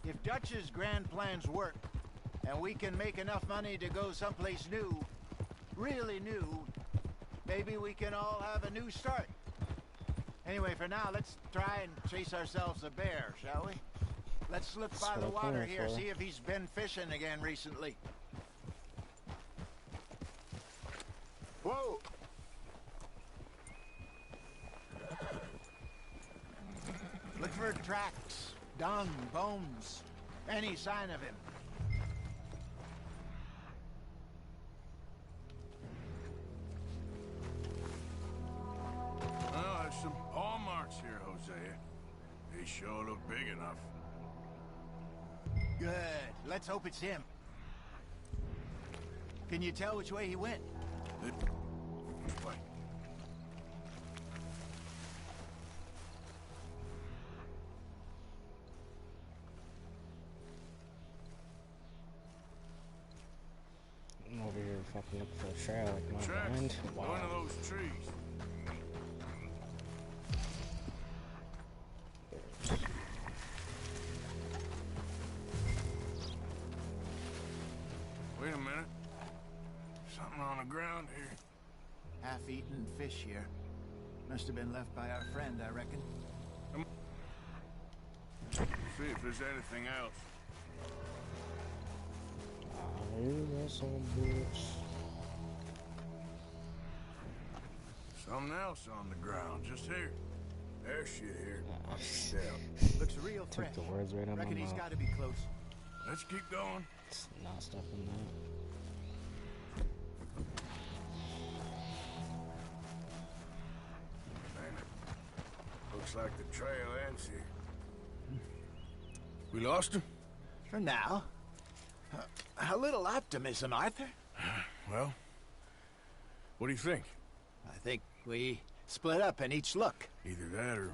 if Dutch's grand plans work, and we can make enough money to go someplace new, really new, maybe we can all have a new start. Anyway, for now, let's try and chase ourselves a bear, shall we? Let's slip by the water here, see if he's been fishing again recently. Whoa! Look for tracks, dung, bones, any sign of him. Well, there's some paw marks here, Hosea. They sure look big enough. Good. Let's hope it's him. Can you tell which way he went? This way. I'm over here fucking looking for a trail like my Tracks. friend. Wow. One of those trees. Wait a minute. Something on the ground here. Half-eaten fish here. Must have been left by our friend, I reckon. See if there's anything else. I hear some boots. Something else on the ground, just here. There's shit here. Looks real fresh. Took the words right out of my Reckon he's mouth. got to be close. Let's keep going. It's not stopping that. Looks like the trail ends here. We lost him? For now. A little optimism, Arthur. Well, what do you think? I think we split up and each look. Either that or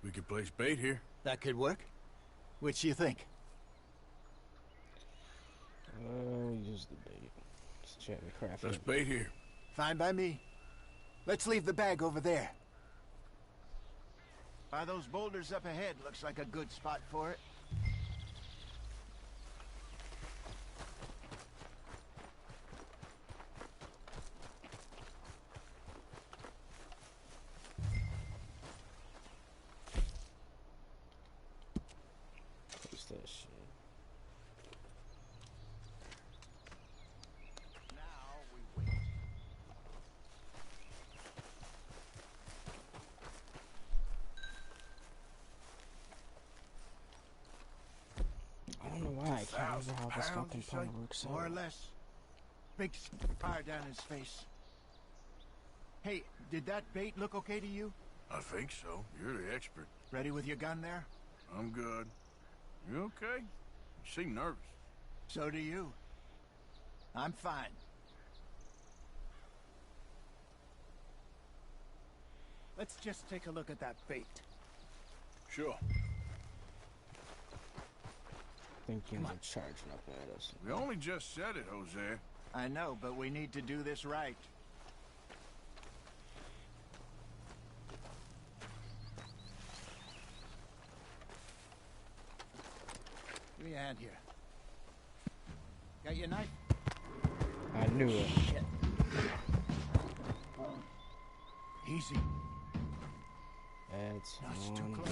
we could place bait here. That could work. Which do you think? Use the bait. It's gently crafted. Let's bait here. Fine by me. Let's leave the bag over there. By those boulders up ahead, looks like a good spot for it. What's this shit? I don't know why I can't remember how this fucking part works out. More or less. Big fire down his face. Hey, did that bait look okay to you? I think so. You're the expert. Ready with your gun there? I'm good. You okay? You seem nervous. So do you. I'm fine. Let's just take a look at that bait. Sure. Think you're charging up at us. We only just said it, Jose. I know, but we need to do this right. Give me a hand here. Got your knife? I knew it. Easy. That's too one. close.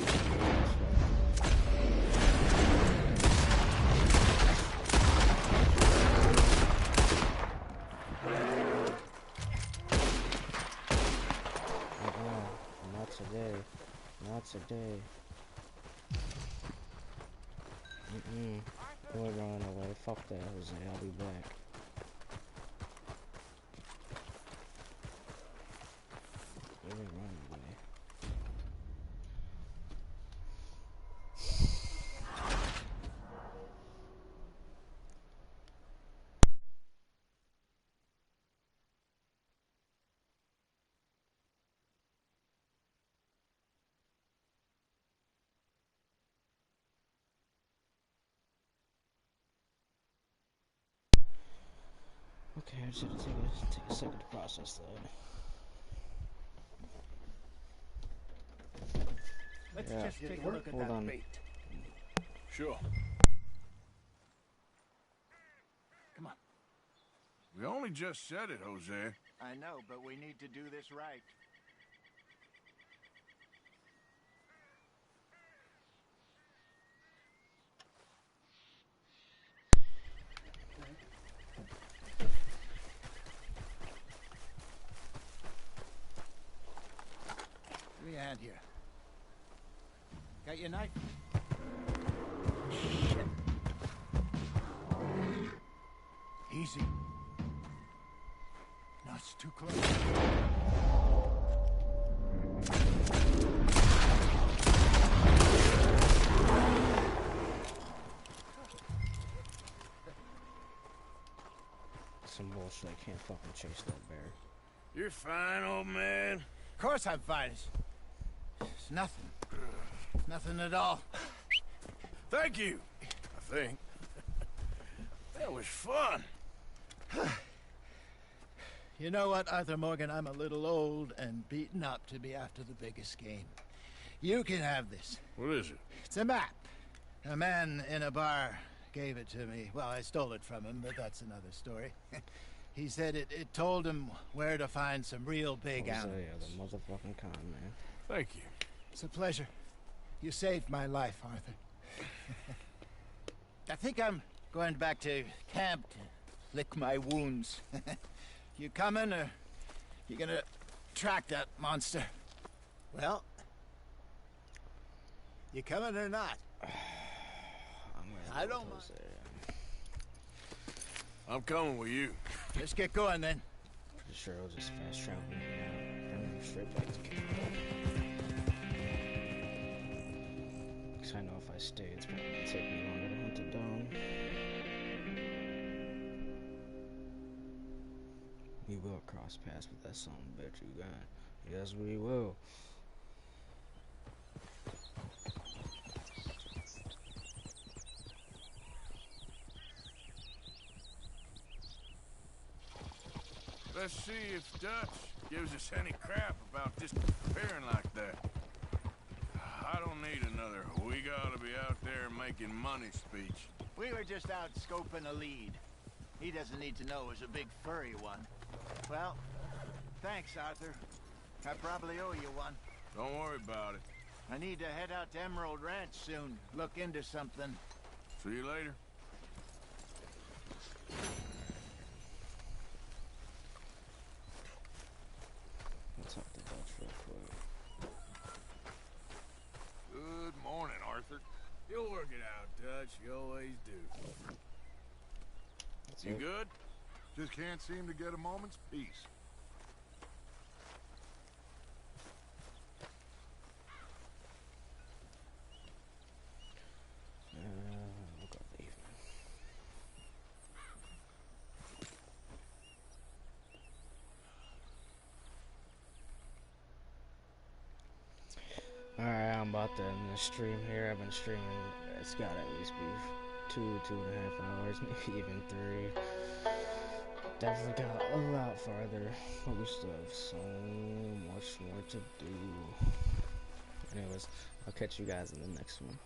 Not today. Not today. We're running away. Fuck that, Jose. I'll be back. We're running away. Okay, I just had to take a second to process that. Let's just take a look at that bait. Sure. Come on. We only just said it, Jose. I know, but we need to do this right. Give me a hand here. Got your knife? Easy. No, it's too close. Some bullshit. I can't fucking chase that bear. You're fine, old man. Of course I'm fine. It's nothing. Nothing at all. Thank you, I think. That was fun. You know what, Arthur Morgan? I'm a little old and beaten up to be after the biggest game. You can have this. What is it? It's a map. A man in a bar gave it to me. Well, I stole it from him, but that's another story. He said it told him where to find some real big animals. The motherfucking con, man. Thank you. It's a pleasure. You saved my life, Arthur. I think I'm going back to camp to lick my wounds. You coming, or you gonna track that monster? Well, you coming or not? I don't mind. I'm coming with you. Let's get going then. Pretty sure I'll just fast travel me down. Bring me straight back to camp. Because I know if I stay, it's probably gonna take me longer to hunt it down. We will cross paths with that son of a bitch you got. Yes, we will. Let's see if Dutch gives us any crap about disappearing like that. I don't need another "we gotta be out there making money" speech. We were just out scoping a lead. He doesn't need to know it was a big furry one. Well, thanks, Arthur. I probably owe you one. Don't worry about it. I need to head out to Emerald Ranch soon. Look into something. See you later. Let's talk to Dutch real quick. Good morning, Arthur. You'll work it out, Dutch. You always do. You good? Just can't seem to get a moment's peace. We'll go leave. Alright, I'm about to end the stream here. I've been streaming, it's gotta at least be 2.5 hours, maybe even 3. Definitely got a lot farther, but we still have so much more to do. Anyways, I'll catch you guys in the next one.